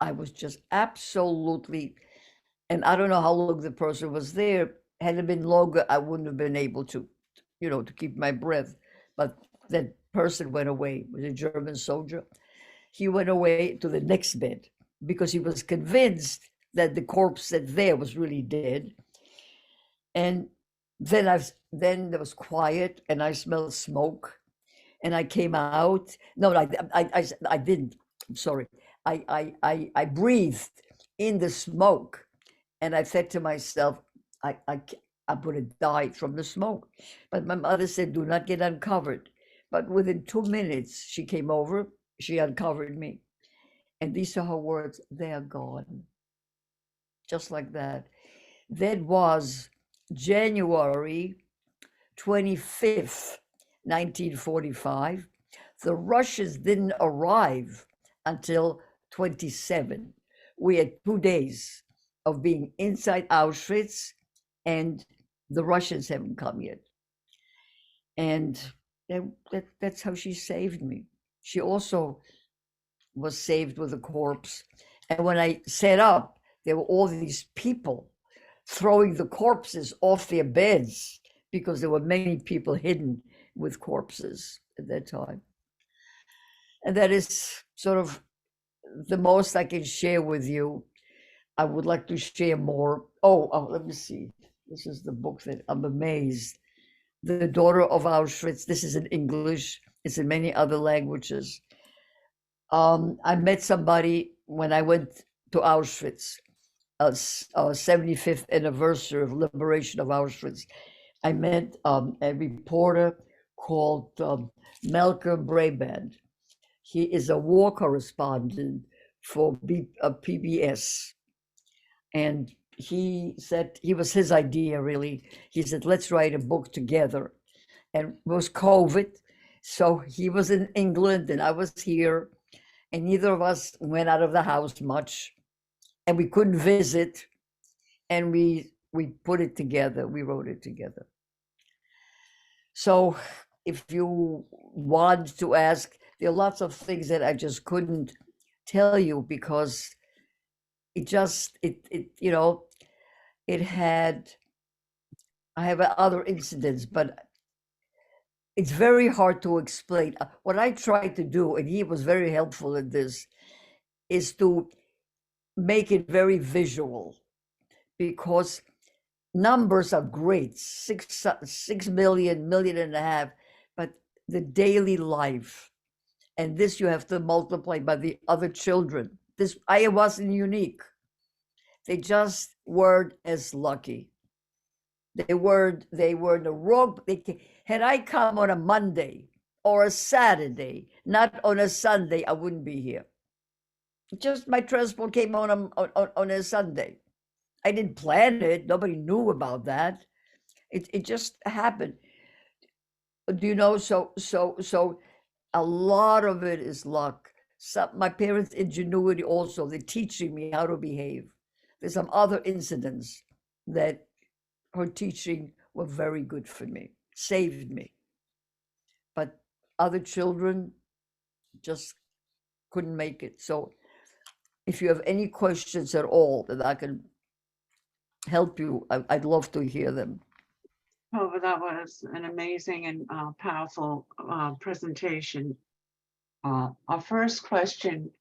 I was just absolutely, and I don't know how long the person was there. Had it been longer, I wouldn't have been able to, to keep my breath. But that person went away, was a German soldier. He went away to the next bed because he was convinced that the corpse that's there was really dead. And then there was quiet, and I smelled smoke. And I came out. No, I didn't. I'm sorry. I breathed in the smoke, and I said to myself, I'm going to die from the smoke. But my mother said, do not get uncovered. But within 2 minutes, she came over. She uncovered me. And these are her words, they are gone. Just like that. That was January 25th. 1945, the Russians didn't arrive until 27. We had 2 days of being inside Auschwitz, and the Russians haven't come yet. And that's how she saved me. She also was saved with a corpse. And when I set up, there were all these people throwing the corpses off their beds because there were many people hidden with corpses at that time. And that is sort of the most I can share with you. I would like to share more. Oh, let me see. This is the book that I'm amazed. The Daughter of Auschwitz. This is in English. It's in many other languages. I met somebody when I went to Auschwitz, 75th anniversary of liberation of Auschwitz. I met a reporter called Malcolm Brabant. He is a war correspondent for PBS. And he said, it was his idea, really. He said, let's write a book together. And it was COVID. So he was in England and I was here. And neither of us went out of the house much. And we couldn't visit. And we put it together. We wrote it together. So if you want to ask, there are lots of things that I just couldn't tell you because it had, I have other incidents, but it's very hard to explain. What I tried to do, and he was very helpful in this, is to make it very visual because numbers are great, 6 million, 1.5 million, but the daily life, and this you have to multiply by the other children. I wasn't unique. They just weren't as lucky. They were in the wrong. Had I come on a Monday or a Saturday, not on a Sunday, I wouldn't be here. Just my transport came on a Sunday. I didn't plan it. Nobody knew about that. It just happened. do you know, so a lot of it is luck. My parents' ingenuity also, they're teaching me how to behave. There's some other incidents that her teaching were very good for me, saved me. But other children just couldn't make it. So if you have any questions at all that I can help you, I'd love to hear them. Tova, that was an amazing and powerful presentation. Our first question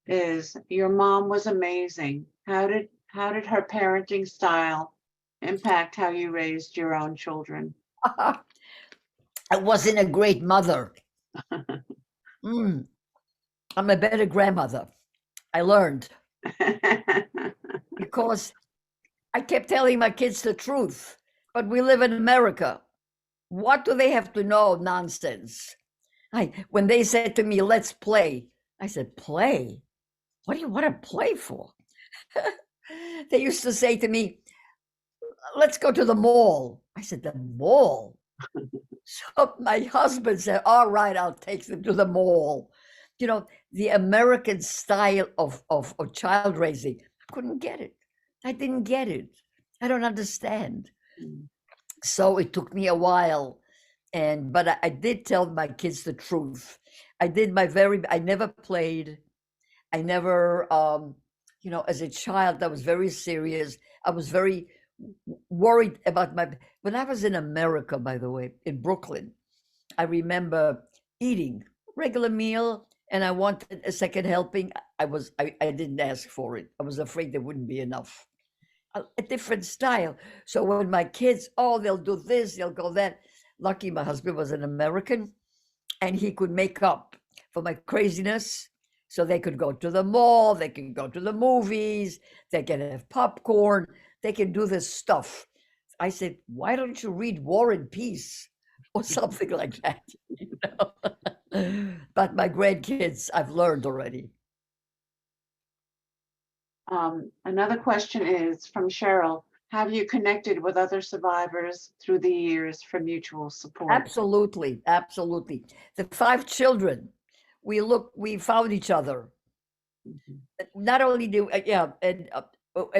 is, your mom was amazing. How did her parenting style impact how you raised your own children? I wasn't a great mother. I'm a better grandmother. I learned because I kept telling my kids the truth, but we live in America. What do they have to know? Nonsense. When they said to me, let's play, I said, play? What do you want to play for? They used to say to me, let's go to the mall. I said, the mall? So my husband said, all right, I'll take them to the mall. You know, the American style of child raising, I couldn't get it. I didn't get it. I don't understand. So it took me a while. But I did tell my kids the truth. I never played. I never, as a child, I was very serious. I was very worried about when I was in America, by the way, in Brooklyn, I remember eating regular meal and I wanted a second helping. I didn't ask for it. I was afraid there wouldn't be enough. A different style. So when my kids, they'll do this, they'll go that. Lucky my husband was an American and he could make up for my craziness. So they could go to the mall, they can go to the movies, they can have popcorn, they can do this stuff. I said, why don't you read War and Peace or something like that? But my grandkids, I've learned already. Another question is from Cheryl. Have you connected with other survivors through the years for mutual support? Absolutely, absolutely. The 5 children, we found each other. Not only do, and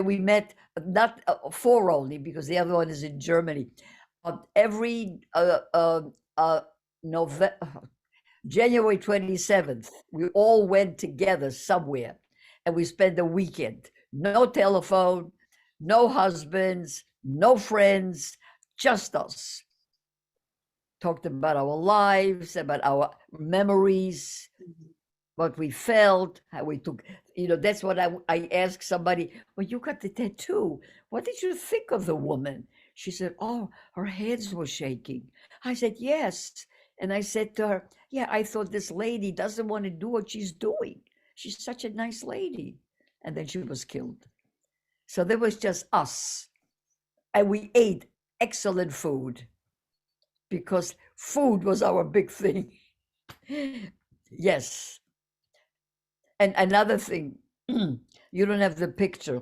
we met, not 4 only, because the other one is in Germany. Every January 27th, we all went together somewhere and we spent a weekend. No telephone, no husbands, no friends, just us. Talked about our lives, about our memories, what we felt, how we took, that's what I asked somebody, well, you got the tattoo. What did you think of the woman? She said, oh, her hands were shaking. I said, yes. And I said to her, yeah, I thought this lady doesn't want to do what she's doing. She's such a nice lady. And then she was killed. So there was just us. And we ate excellent food because food was our big thing. Yes. And another thing, you don't have the picture.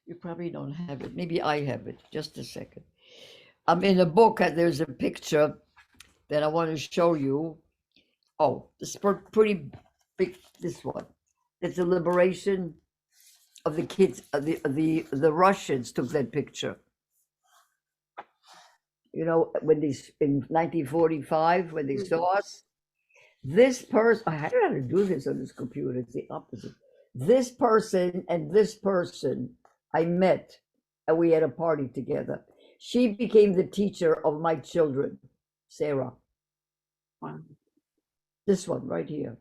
You probably don't have it. Maybe I have it. Just a second. In a book, there's a picture that I want to show you. Oh, this pretty big, this one. It's the liberation of the kids. The Russians took that picture. When in 1945, when they saw us, this person, I don't know how to do this on this computer, it's the opposite. This person and this person I met and we had a party together. She became the teacher of my children, Sarah. Wow. This one right here.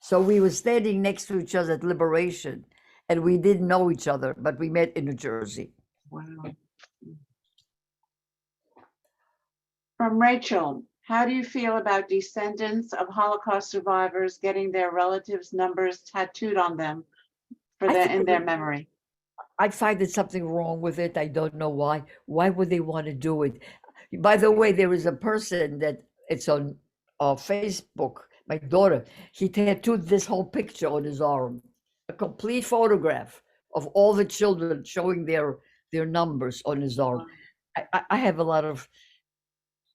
So we were standing next to each other at Liberation and we didn't know each other, but we met in New Jersey. Wow. From Rachel, how do you feel about descendants of Holocaust survivors getting their relatives' numbers tattooed on them in their memory? I find there's something wrong with it. I don't know why. Why would they want to do it? By the way, there is a person that it's on Facebook, my daughter, he tattooed this whole picture on his arm, a complete photograph of all the children showing their numbers on his arm. I have a lot of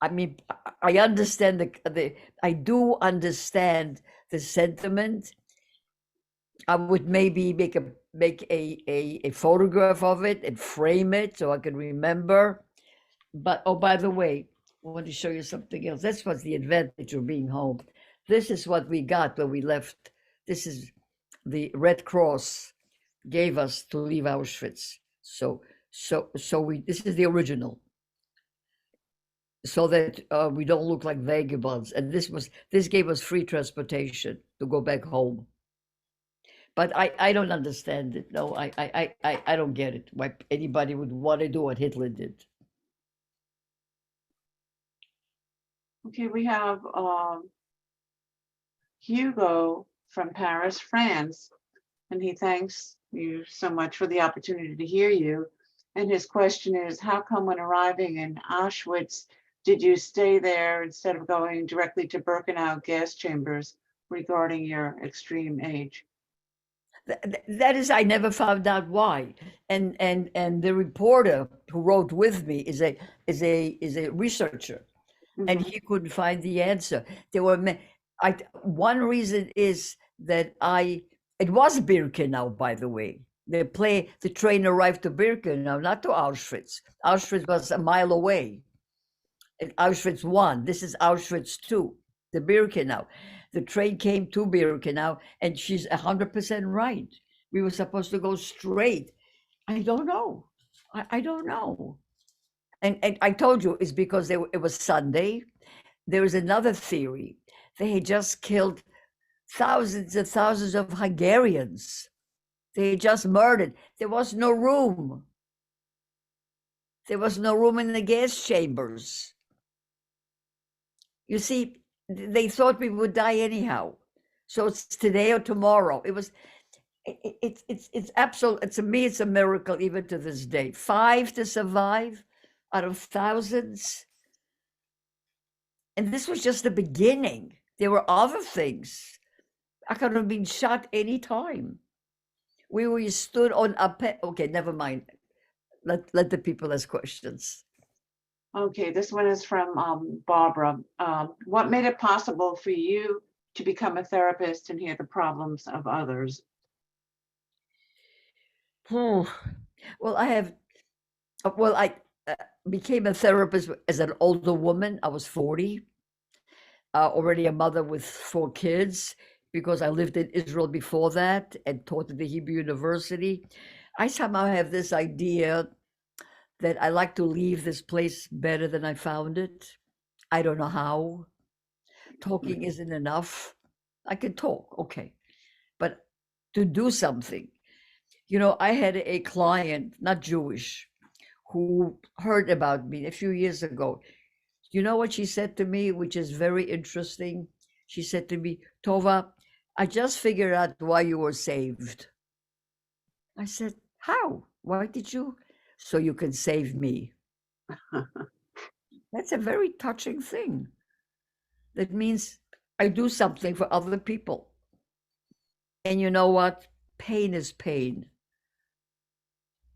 I mean, I understand I do understand the sentiment. I would maybe make a photograph of it and frame it so I can remember. But oh, by the way, I want to show you something else. That's what's the advantage of being home. This is what we got when we left. This is the Red Cross gave us to leave Auschwitz. So we this is the original, so that we don't look like vagabonds. And this gave us free transportation to go back home. But I don't understand it. No, I don't get it. Why anybody would want to do what Hitler did. Okay, we have Hugo from Paris, France, and he thanks you so much for the opportunity to hear you. And his question is, how come when arriving in Auschwitz, did you stay there instead of going directly to Birkenau gas chambers regarding your extreme age? That is, I never found out why. And the reporter who wrote with me is a researcher, and he couldn't find the answer. There were one reason is that it was Birkenau, by the way. The train arrived to Birkenau, not to Auschwitz. Auschwitz was a mile away. Auschwitz I. This is Auschwitz II, the Birkenau. The train came to Birkenau, and she's 100% right. We were supposed to go straight. I don't know. I don't know. And I told you it's because it was Sunday. There was another theory. They had just killed thousands and thousands of Hungarians. They had just murdered. There was no room. There was no room in the gas chambers. You see, they thought we would die anyhow. So it's today or tomorrow. It's absolute. To me, it's a miracle even to this day. 5 to survive out of thousands. And this was just the beginning. There were other things. I could have been shot any time. We stood on a okay, never mind. Let the people ask questions. Okay, this one is from Barbara. What made it possible for you to become a therapist and hear the problems of others? Well, I became a therapist as an older woman. I was 40, already a mother with 4 kids, because I lived in Israel before that and taught at the Hebrew University. I somehow have this idea that I like to leave this place better than I found it. I don't know how. Talking isn't enough. I can talk, okay. But to do something. You know, I had a client, not Jewish, who heard about me a few years ago. You know what she said to me, which is very interesting? She said to me, Tova, I just figured out why you were saved. I said, how? Why did you? So you can save me. That's a very touching thing. That means I do something for other people. And you know what? Pain is pain.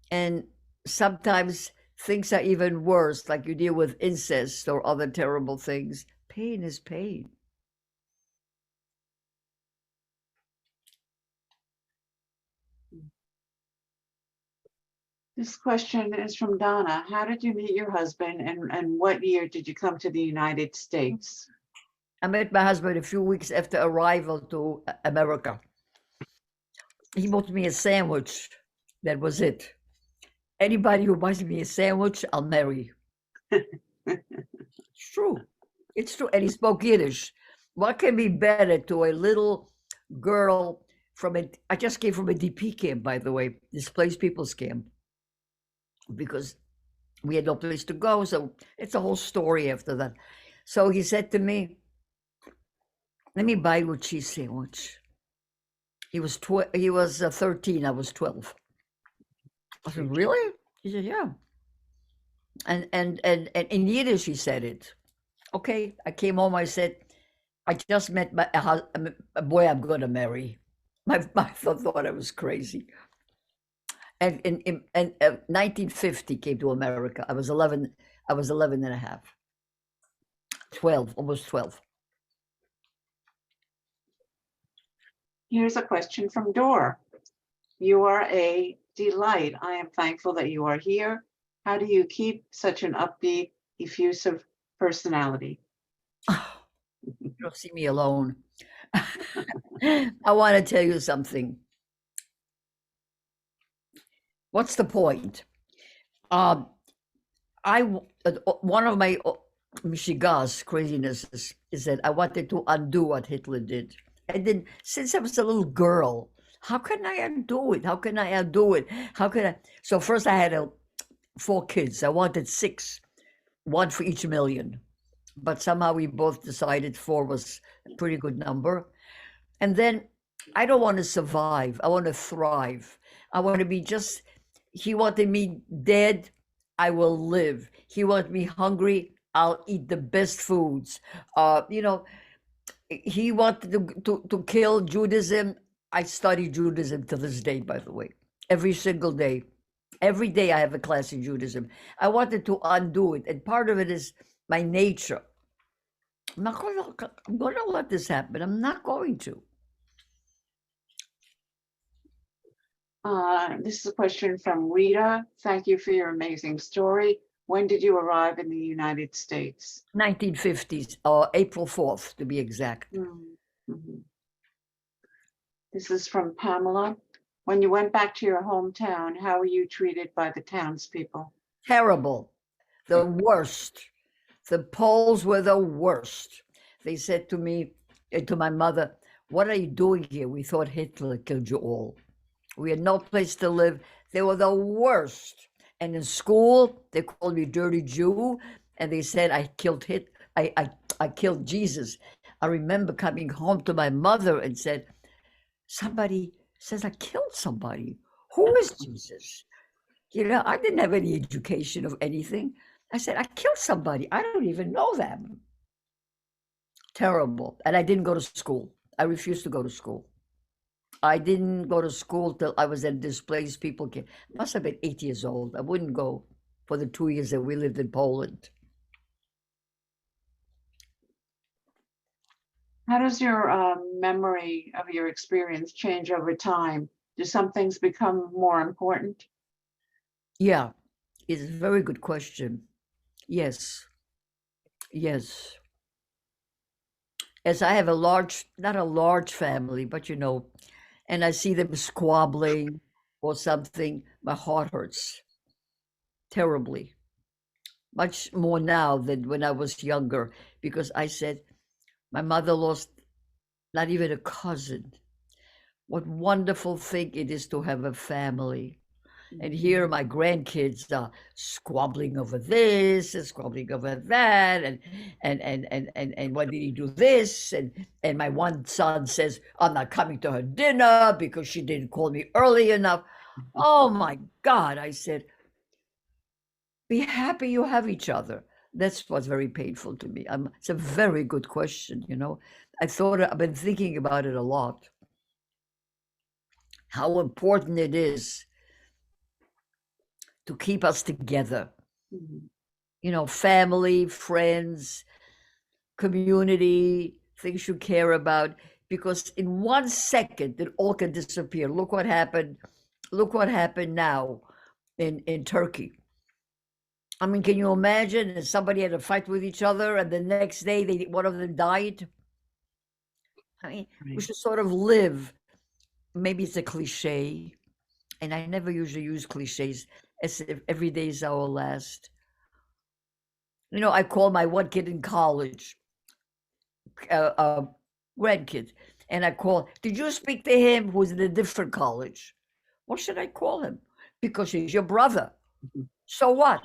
And sometimes things are even worse, like you deal with incest or other terrible things. Pain is pain. This question is from Donna. How did you meet your husband, and what year did you come to the United States? I met my husband a few weeks after arrival to America. He bought me a sandwich. That was it. Anybody who buys me a sandwich, I'll marry. It's true. It's true. And he spoke Yiddish. What can be better to a little girl I just came from a DP camp, by the way, displaced people's camp, because we had no place to go. So it's a whole story after that. So he said to me, let me buy you a cheese sandwich. He was 13, I was 12. I said, really? He said, yeah. And in Yiddish, he said it. Okay, I came home, I said, I just met a boy I'm going to marry. My thought I was crazy. And in 1950 came to America. I was 11 and a half. 12, almost 12. Here's a question from Dor. You are a delight. I am thankful that you are here. How do you keep such an upbeat, effusive personality? You don't see me alone. I want to tell you something. What's the point? One of my Michigas crazinesses is that I wanted to undo what Hitler did. And then, since I was a little girl, how can I undo it? How can I undo it? How can I? So first I had 4 kids. I wanted 6, 1 for each million. But somehow we both decided 4 was a pretty good number. And then I don't want to survive. I want to thrive. I want to be just, he wanted me dead, I will live. He wanted me hungry, I'll eat the best foods. He wanted to kill Judaism. I study Judaism to this day, by the way, every single day. Every day I have a class in Judaism. I wanted to undo it. And part of it is my nature. I'm going to let this happen. I'm not going to. This is a question from Rita. Thank you for your amazing story. When did you arrive in the United States? 1950s, April 4th, to be exact. Mm-hmm. This is from Pamela. When you went back to your hometown, how were you treated by the townspeople? Terrible. The worst. The Poles were the worst. They said to me, to my mother, what are you doing here? We thought Hitler killed you all. We had no place to live. They were the worst. And in school, they called me dirty Jew. And they said I killed I killed Jesus. I remember coming home to my mother and said, somebody says I killed somebody. Who is Jesus? I didn't have any education of anything. I said, I killed somebody. I don't even know them. Terrible. And I didn't go to school. I refused to go to school. I didn't go to school till I was at displaced people camp. Must have been 8 years old. I wouldn't go for the 2 years that we lived in Poland. How does your memory of your experience change over time? Do some things become more important? Yeah, it's a very good question. Yes. Yes. As I have not a large family, but and I see them squabbling or something, my heart hurts terribly. Much more now than when I was younger, because I said, my mother lost not even a cousin. What wonderful thing it is to have a family. And here my grandkids are squabbling over this and squabbling over that, and why did he do this? And my one son says, I'm not coming to her dinner because she didn't call me early enough. Oh my God, I said, be happy you have each other. That's what's very painful to me. It's a very good question, I've been thinking about it a lot. How important it is to keep us together. Mm-hmm. Family, friends, community, things you care about, because in 1 second it all can disappear. Look what happened now in Turkey. I mean, can you imagine if somebody had a fight with each other and the next day one of them died? I mean, right. We should sort of live. Maybe it's a cliche, and I never usually use cliches, as if every day is our last. I call my one kid in college, grandkid, and I call, did you speak to him who's in a different college? What should I call him? Because he's your brother. Mm-hmm. So what?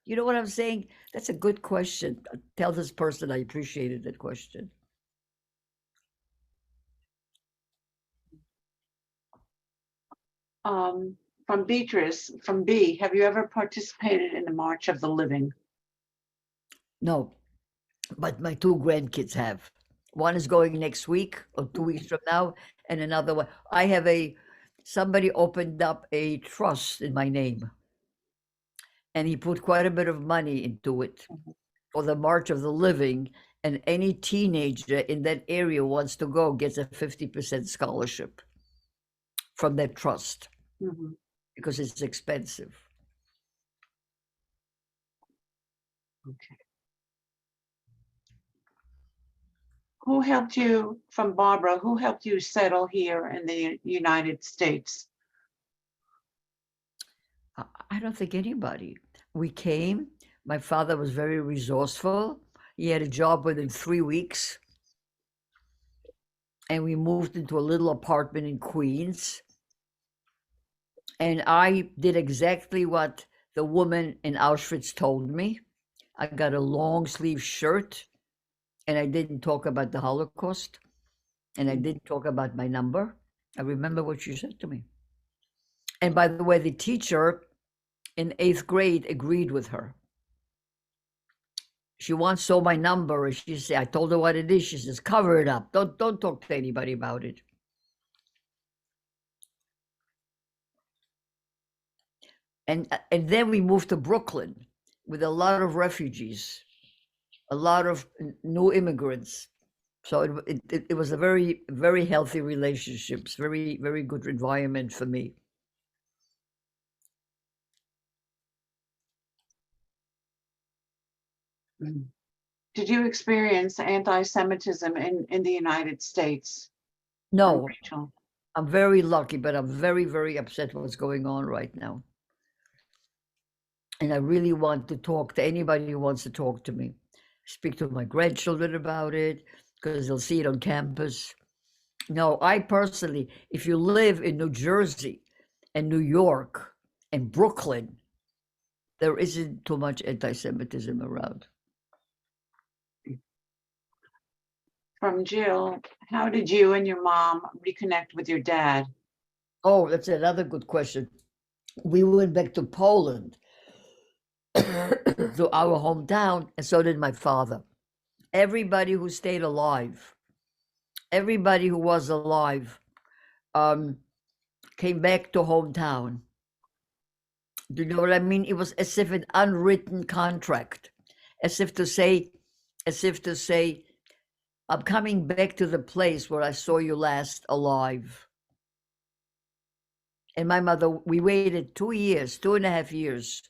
You know what I'm saying? That's a good question. Tell this person I appreciated that question. From Beatrice, from B, have you ever participated in the March of the Living? No, but my 2 grandkids have. One is going next week or 2 weeks from now, and another one. I have somebody opened up a trust in my name, and he put quite a bit of money into it for the March of the Living, And any teenager in that area wants to go gets a 50% scholarship from that trust Mhm. because it's expensive. Okay. Who helped you, from Barbara, who helped you settle here in the United States? I don't think anybody. We came. My father was very resourceful. He had a job within 3 weeks. And we moved into a little apartment in Queens. And I did exactly what the woman in Auschwitz told me. I got a long sleeve shirt, and I didn't talk about the Holocaust, and I didn't talk about my number. I remember what she said to me. And by the way, the teacher in 8th grade agreed with her. She once saw my number, and she said, I told her what it is. She says, cover it up. Don't talk to anybody about it. And then we moved to Brooklyn with a lot of refugees, a lot of new immigrants. So it was a very, very healthy relationships, very, very good environment for me. Did you experience anti-Semitism in the United States? No, Rachel? I'm very lucky, but I'm very, very upset what's going on right now. And I really want to talk to anybody who wants to talk to me. Speak to my grandchildren about it, because they'll see it on campus. No, I personally, if you live in New Jersey and New York and Brooklyn, there isn't too much anti-Semitism around. From Jill, how did you and your mom reconnect with your dad? Oh, that's another good question. We went back to Poland, to our hometown, and so did my father. Everybody who stayed alive, everybody who was alive, came back to hometown. Do you know what I mean? It was as if an unwritten contract, as if to say, I'm coming back to the place where I saw you last alive. And my mother, we waited 2 years, 2.5 years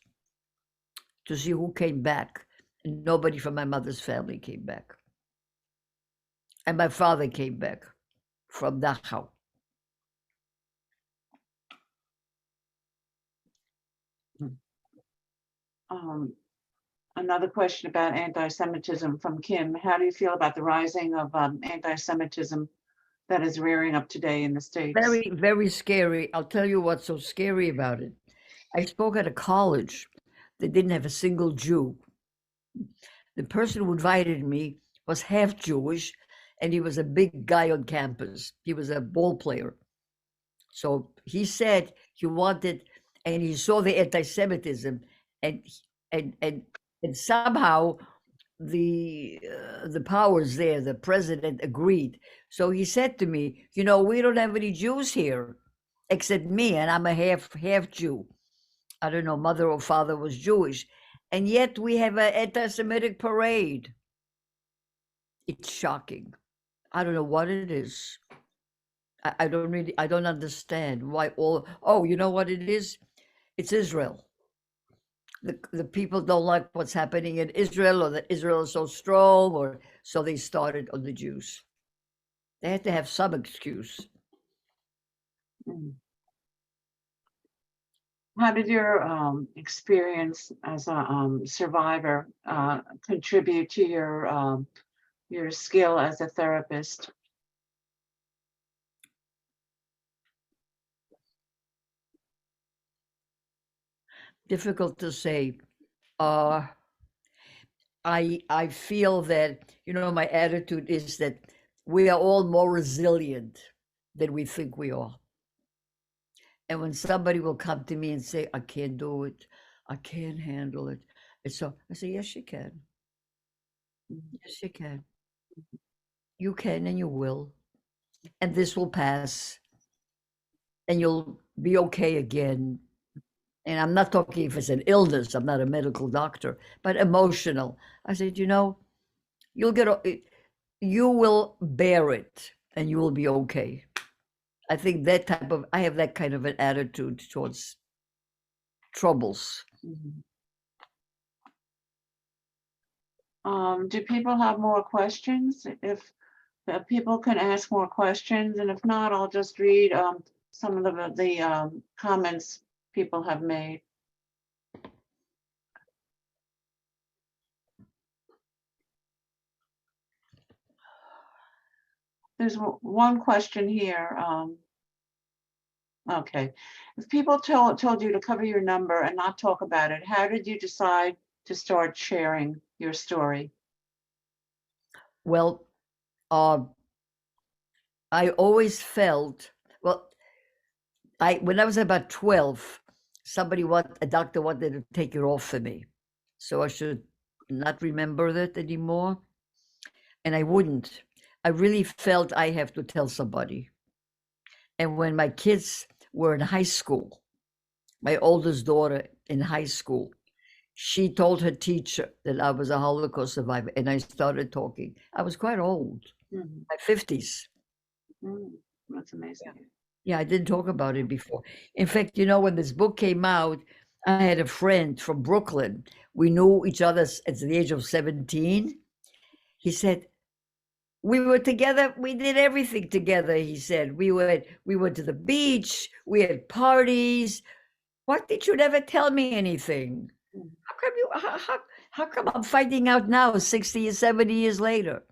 to see who came back. And nobody from my mother's family came back. And my father came back from Dachau. Another question about anti-Semitism from Kim. How do you feel about the rising of anti-Semitism that is rearing up today in the States? Very, very scary. I'll tell you what's so scary about it. I spoke at a college that didn't have a single Jew. The person who invited me was half Jewish, and he was a big guy on campus. He was a ball player. So he said he wanted, and he saw the anti-Semitism, and somehow the powers there, the president agreed. So he said to me, you know, we don't have any Jews here except me, and I'm a half Jew. I don't know, mother or father was Jewish, and yet we have an anti-Semitic parade. It's shocking. I don't know what it is. I don't understand why all, oh, you know what it is? It's Israel. The people don't like what's happening in Israel, or that Israel is so strong, or so they started on the Jews. They had to have some excuse. How did your experience as a survivor contribute to your skill as a therapist? Difficult to say. I feel that, you know, my attitude is that we are all more resilient than we think we are. And when somebody will come to me and say, I can't do it, I can't handle it, and so I say, yes, you can. Yes, you can. You can, and you will. And this will pass. And you'll be okay again. And I'm not talking if it's an illness, I'm not a medical doctor, but emotional. I said, you know, you will bear it and you will be okay. I think I have that kind of an attitude towards troubles. Do people have more questions? If people can ask more questions, and if not, I'll just read some of the comments people have made. There's one question here. Okay, if people told you to cover your number and not talk about it, how did you decide to start sharing your story? Well, I always felt, well, when I was about 12, a doctor wanted to take it off for me. So I should not remember that anymore. And I wouldn't. I really felt I have to tell somebody. And when my kids were in high school, my oldest daughter in high school, she told her teacher that I was a Holocaust survivor, and I started talking. I was quite old, my 50s. That's amazing. Yeah, I didn't talk about it before. In fact, when this book came out, I had a friend from Brooklyn. We knew each other at the age of 17. He said, we were together. We did everything together. He said, we went to the beach. We had parties. Why did you never tell me anything? How come I'm finding out now, 60 or 70 years later?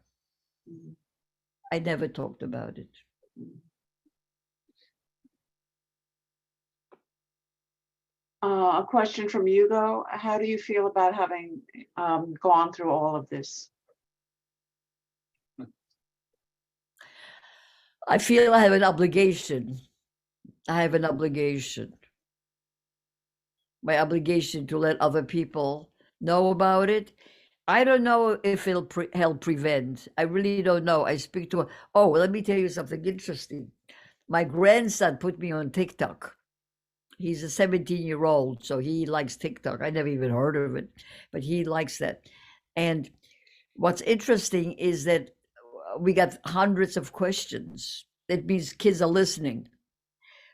I never talked about it. A question from Hugo. How do you feel about having gone through all of this? I feel I have an obligation. I have an obligation. My obligation to let other people know about it. I don't know if it'll help prevent. I really don't know. I speak to, let me tell you something interesting. My grandson put me on TikTok. He's a 17-year-old, so he likes TikTok. I never even heard of it, but he likes that. And what's interesting is that we got hundreds of questions. That means kids are listening.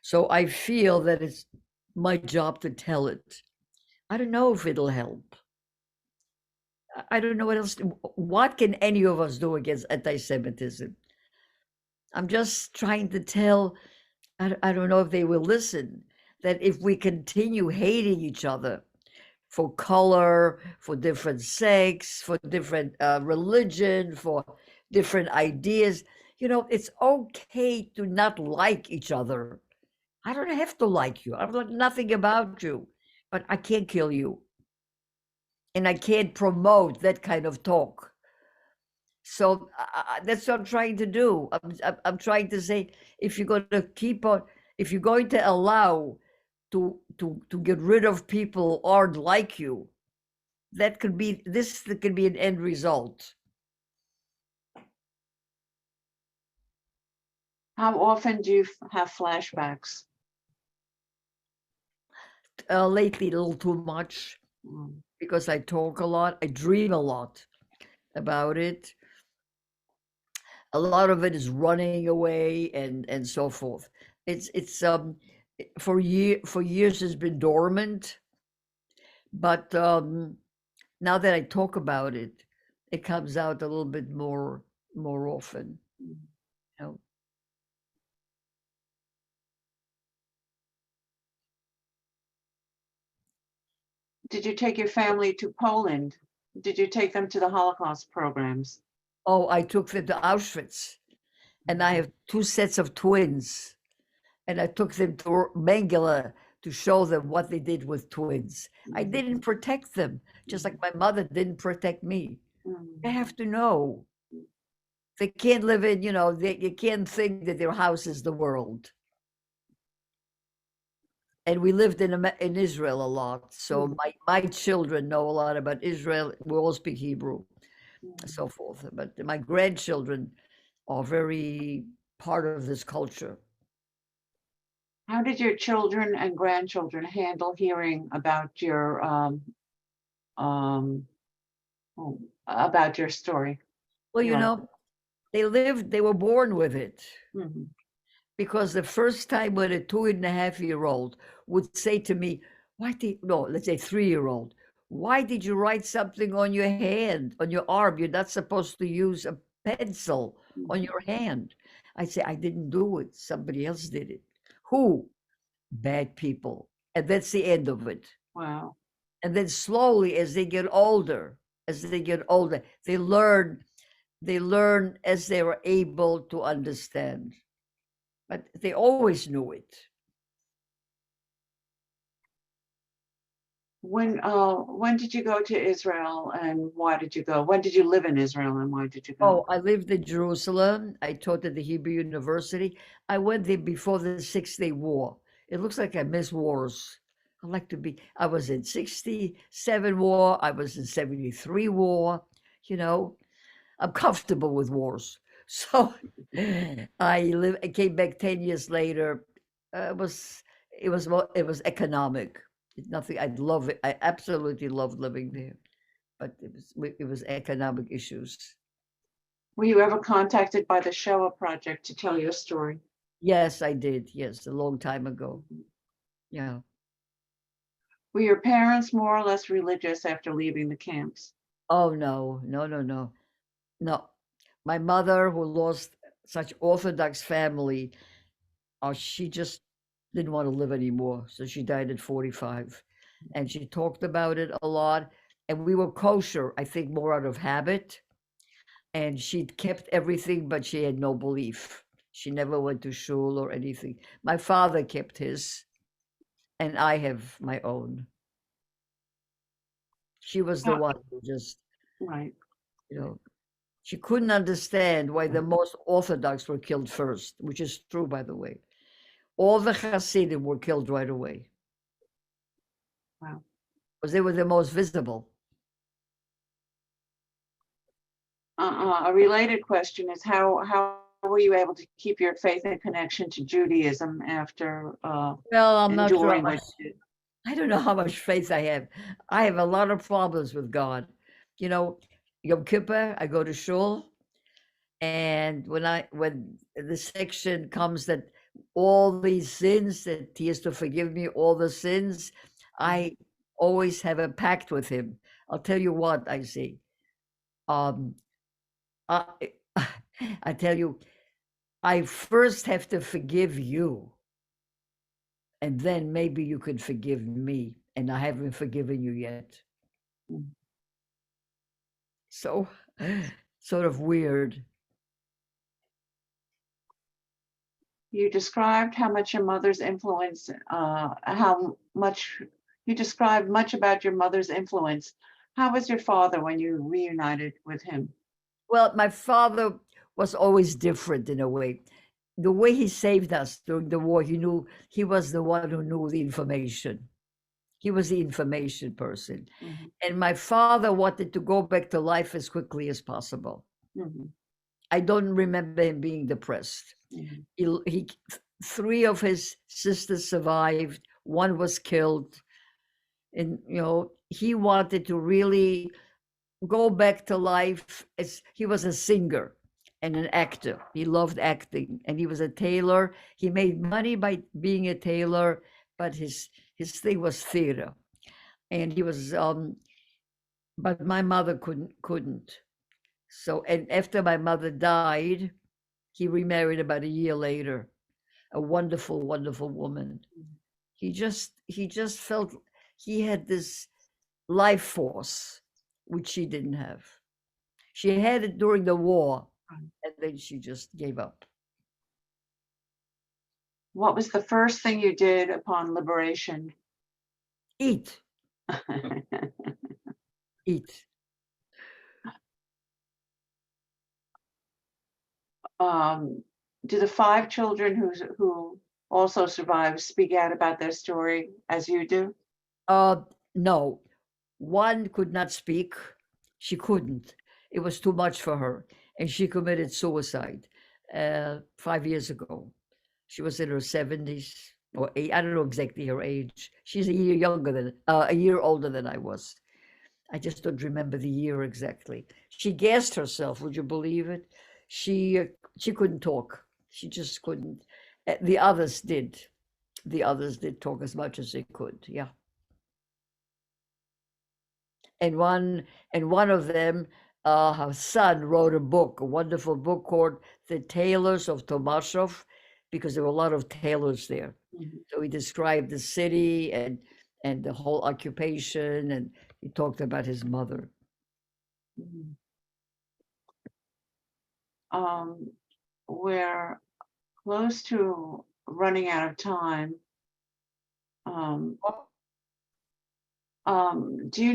So I feel that it's my job to tell it. I don't know if it'll help. I don't know what else. What can any of us do against anti-Semitism? I'm just trying to tell, I don't know if they will listen, that if we continue hating each other for color, for different sex, for different religion, for different ideas, it's okay to not like each other. I don't have to like you. I've learned nothing about you, but I can't kill you. And I can't promote that kind of talk. So that's what I'm trying to do. I'm trying to say, if you're going to allow to get rid of people who aren't like you, that could be an end result. How often do you have flashbacks? Lately, a little too much, because I talk a lot. I dream a lot about it. A lot of it is running away and so forth. It's for years it's been dormant, but now that I talk about it, it comes out a little bit more often. Did you take your family to Poland? Did you take them to the Holocaust programs? Oh, I took them to Auschwitz, and I have 2 sets of twins, and I took them to Mengele to show them what they did with twins. I didn't protect them, just like my mother didn't protect me. They have to know. They can't live in, you can't think that their house is the world. And we lived in Israel a lot, so my children know a lot about Israel. We all speak Hebrew, and so forth. But my grandchildren are very part of this culture. How did your children and grandchildren handle hearing about your story? Well, you Right. know, they were born with it. Mhm. Because the first time when a 2.5-year-old would say to me, why did, no, let's say 3-year-old, why did you write something on your hand, on your arm? You're not supposed to use a pencil on your hand. I say, I didn't do it. Somebody else did it. Who? Bad people. And that's the end of it. Wow. And then slowly, as they get older, they learn as they were able to understand. But they always knew it. When did you go to Israel and why did you go? When did you live in Israel and why did you go? Oh, I lived in Jerusalem. I taught at the Hebrew University. I went there before the 6 Day War. It looks like I miss wars. I like to be, I was in 67 war. I was in 73 war. You know, I'm comfortable with wars. So I came back 10 years later. It was economic. Nothing, I love it. I absolutely loved living there, but it was economic issues. Were you ever contacted by the Shoah Project to tell your story? Yes, I did. Yes, a long time ago. Yeah. Were your parents more or less religious after leaving the camps? Oh no, no, no, no, no. My mother, who lost such Orthodox family, she just didn't want to live anymore. So she died at 45, and she talked about it a lot. And we were kosher, I think, more out of habit. And she'd kept everything, but she had no belief. She never went to shul or anything. My father kept his, and I have my own. She was the How- one who just, Right. you know, she couldn't understand why the most Orthodox were killed first, which is true, by the way. All the Hasidim were killed right away. Wow. Because they were the most visible. A related question is how were you able to keep your faith and connection to Judaism after Well, I'm not sure how enduring much, what you did? I don't know how much faith I have. I have a lot of problems with God. You know, Yom Kippur, I go to shul, and when the section comes that all these sins that he is to forgive me all the sins, I always have a pact with him. I'll tell you what I say. Um, I, I tell you, I first have to forgive you, and then maybe you could forgive me, and I haven't forgiven you yet. Mm. So, sort of weird. You described how much your mother's influence, how much you described much about your mother's influence. How was your father when you reunited with him? Well, my father was always different in a way. The way he saved us during the war, he was the one who knew the information. He was the information person. Mhm. And my father wanted to go back to life as quickly as possible. Mhm. I don't remember him being depressed. Mhm. He 3 of his sisters survived, one was killed. And, he wanted to really go back to life. As he was a singer and an actor. He loved acting, and he was a tailor. He made money by being a tailor, but his thing was theater. And he was but my mother couldn't. So, and after my mother died, he remarried about a year later, a wonderful, wonderful woman. He just felt he had this life force which she didn't have. She had it during the war, and then she just gave up. What was the first thing you did upon liberation? Eat, eat. Do the 5 children who also survived speak out about their story as you do? No, one could not speak. She couldn't. It was too much for her, and she committed suicide 5 years ago. She was in her 70s or eight. I don't know exactly her age. She's a year older than I was. I just don't remember the year exactly. She gassed herself. Would you believe it? She couldn't talk. She just couldn't. The others did. The others did talk as much as they could. Yeah. And one of them, her son wrote a book, a wonderful book called The Tailors of Tomashov, because there were a lot of tailors there. Mhm. So he described the city and the whole occupation, and he talked about his mother. Mhm. We're close to running out of time. Do you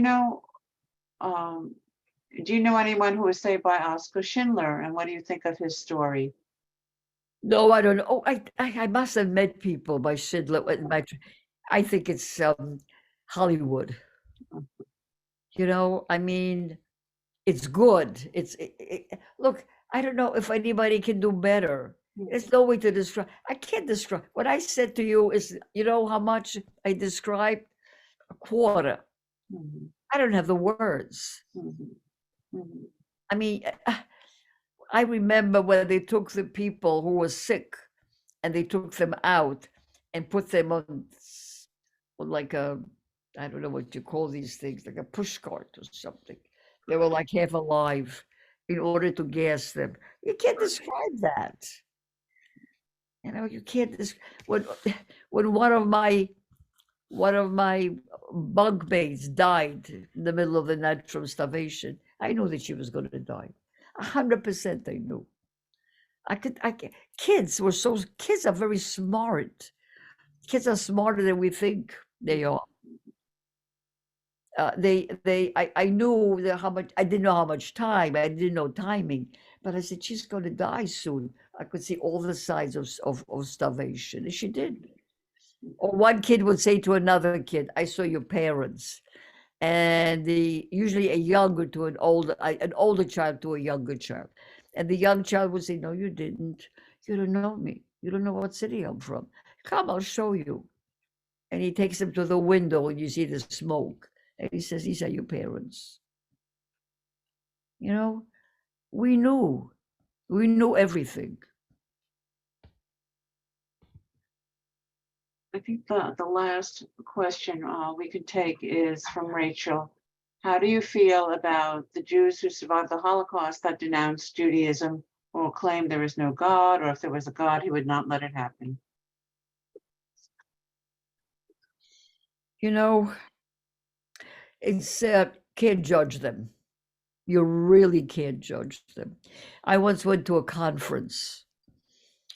know anyone who was saved by Oskar Schindler, and what do you think of his story? No, I don't know. Oh, I must have met people by Schindler. I think it's Hollywood. You know, I mean, it's good. Look, I don't know if anybody can do better. There's no way to describe. I can't describe. What I said to you is, you know how much I described? A quarter. Mhm. I don't have the words. Mhm. Mhm. I mean, I remember when they took the people who were sick and they took them out and put them on like a, I don't know what you call these things, like a push cart or something. They were like half alive in order to gas them. You can't describe that. You know, you can't when one of my bunkmates died in the middle of the night from starvation. I knew that she was going to die. 100% I knew. Kids are very smart. Kids are smarter than we think they are. I knew how much, I didn't know how much time, I didn't know timing, but I said, she's going to die soon. I could see all the signs of starvation, and she did. Or one kid would say to another kid, I saw your parents. And usually a younger to an older child to a younger child. And the young child would say, no, you didn't. You don't know me. You don't know what city I'm from. Come, I'll show you. And he takes them to the window and you see the smoke. And he says, these are your parents. You know, we knew everything. I think the last question we could take is from Rachel. How do you feel about the Jews who survived the Holocaust that denounced Judaism or claim there is no God, or if there was a God, he would not let it happen? You know, it's can't judge them. You really can't judge them. I once went to a conference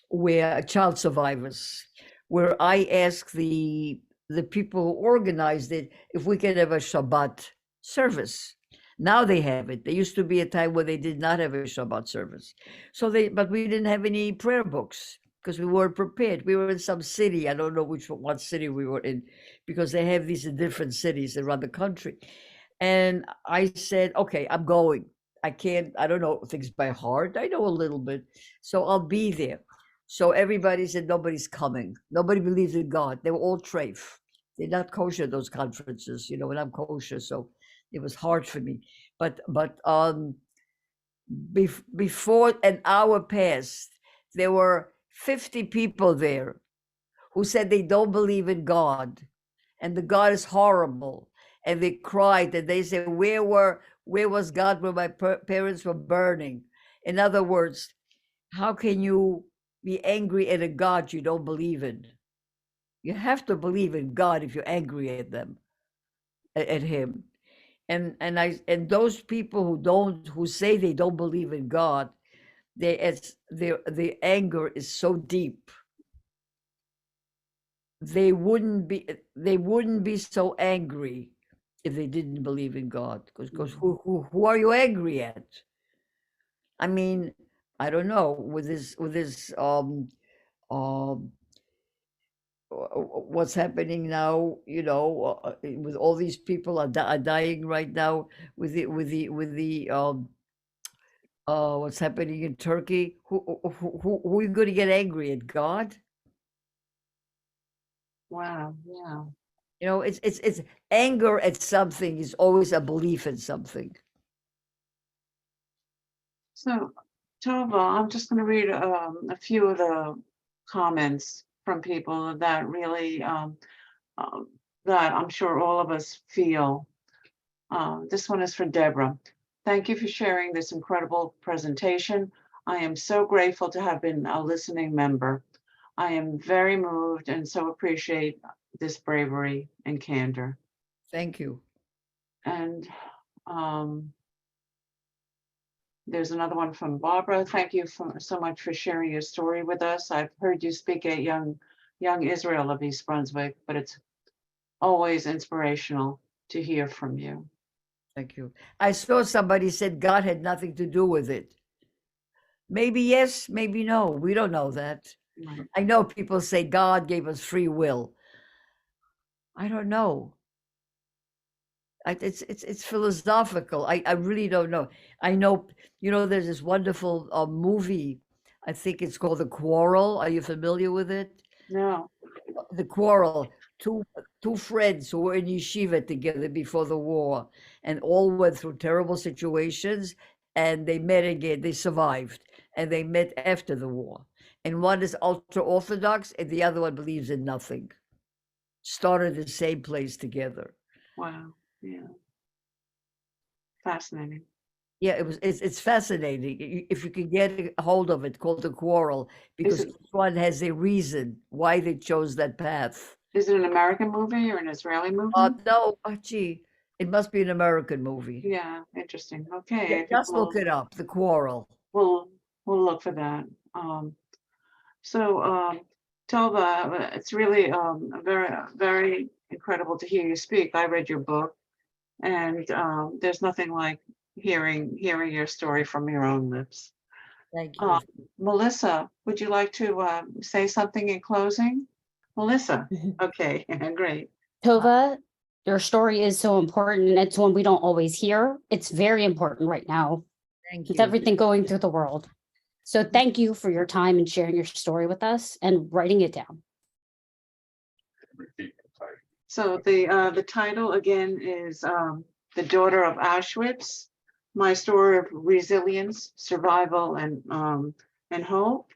where child survivors, where I asked the people who organized it if we could have a Shabbat service. Now they have it. There used to be a time where they did not have a Shabbat service. But we didn't have any prayer books because we weren't prepared. We were in some city. I don't know what city we were in, because they have these in different cities around the country. And I said, okay, I'm going. I don't know things by heart. I know a little bit. So I'll be there. So everybody said nobody's coming. Nobody believes in God. They were all treif. They're not kosher, those conferences, you know, and I'm kosher, so it was hard for me. But before an hour passed, there were 50 people there who said they don't believe in God, and the God is horrible. And they cried and they said, where was God when my parents were burning? In other words, how can you be angry at a God you don't believe in? You have to believe in God if you're angry at them, at him. And those people who say they don't believe in God, the anger is so deep. They wouldn't be so angry if they didn't believe in God. Because who are you angry at? I mean, I don't know, with this what's happening now, you know, with all these people are dying right now with the what's happening in Turkey. Who are you going to get angry at? God? Wow, yeah. You know, it's anger at something is always a belief in something. So, Tova, I'm just going to read a few of the comments from people that really, that I'm sure all of us feel. This one is for Deborah. Thank you for sharing this incredible presentation. I am so grateful to have been a listening member. I am very moved and so appreciate this bravery and candor. Thank you. And there's another one from Barbara. Thank you so much for sharing your story with us. I've heard you speak at Young Israel of East Brunswick, but it's always inspirational to hear from you. Thank you. I saw somebody said God had nothing to do with it. Maybe yes, maybe no. We don't know that. Right. I know people say God gave us free will. I don't know. It's philosophical. I really don't know. I know, you know, there's this wonderful movie. I think it's called The Quarrel. Are you familiar with it? No. The Quarrel. Two friends who were in yeshiva together before the war, and all went through terrible situations, and they met again. They survived, and they met after the war. And one is ultra orthodox, and the other one believes in nothing. Started the same place together. Wow. Yeah. Fascinating. Yeah, it's fascinating. If you can get a hold of it, called The Quarrel, because each one has a reason why they chose that path. Is it an American movie or an Israeli movie? No, gee, it must be an American movie. Yeah, interesting. Okay. Yeah, just look it up, The Quarrel. We'll look for that. Tova, it's really very incredible to hear you speak. I read your book, and there's nothing like hearing your story from your own lips. Thank you. Melissa, would you like to say something in closing? Melissa, okay, great. Tova, your story is so important, and it's one we don't always hear. It's very important right now Thank with you. everything going through the world. So thank you for your time and sharing your story with us and writing it down. So the title again is The Daughter of Auschwitz, My Story of Resilience, Survival, and Hope.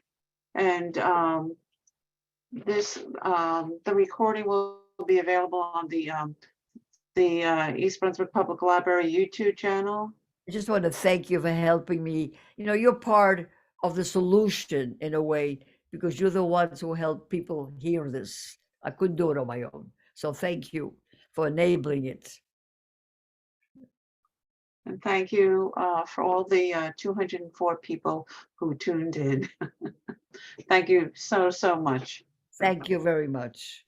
And the recording will be available on the East Brunswick Public Library YouTube channel. I just want to thank you for helping me. You know, you're part of the solution in a way, because you're the ones who help people hear this. I couldn't do it on my own. So thank you for enabling it. And thank you for all the 204 people who tuned in. Thank you so much. Thank you very much.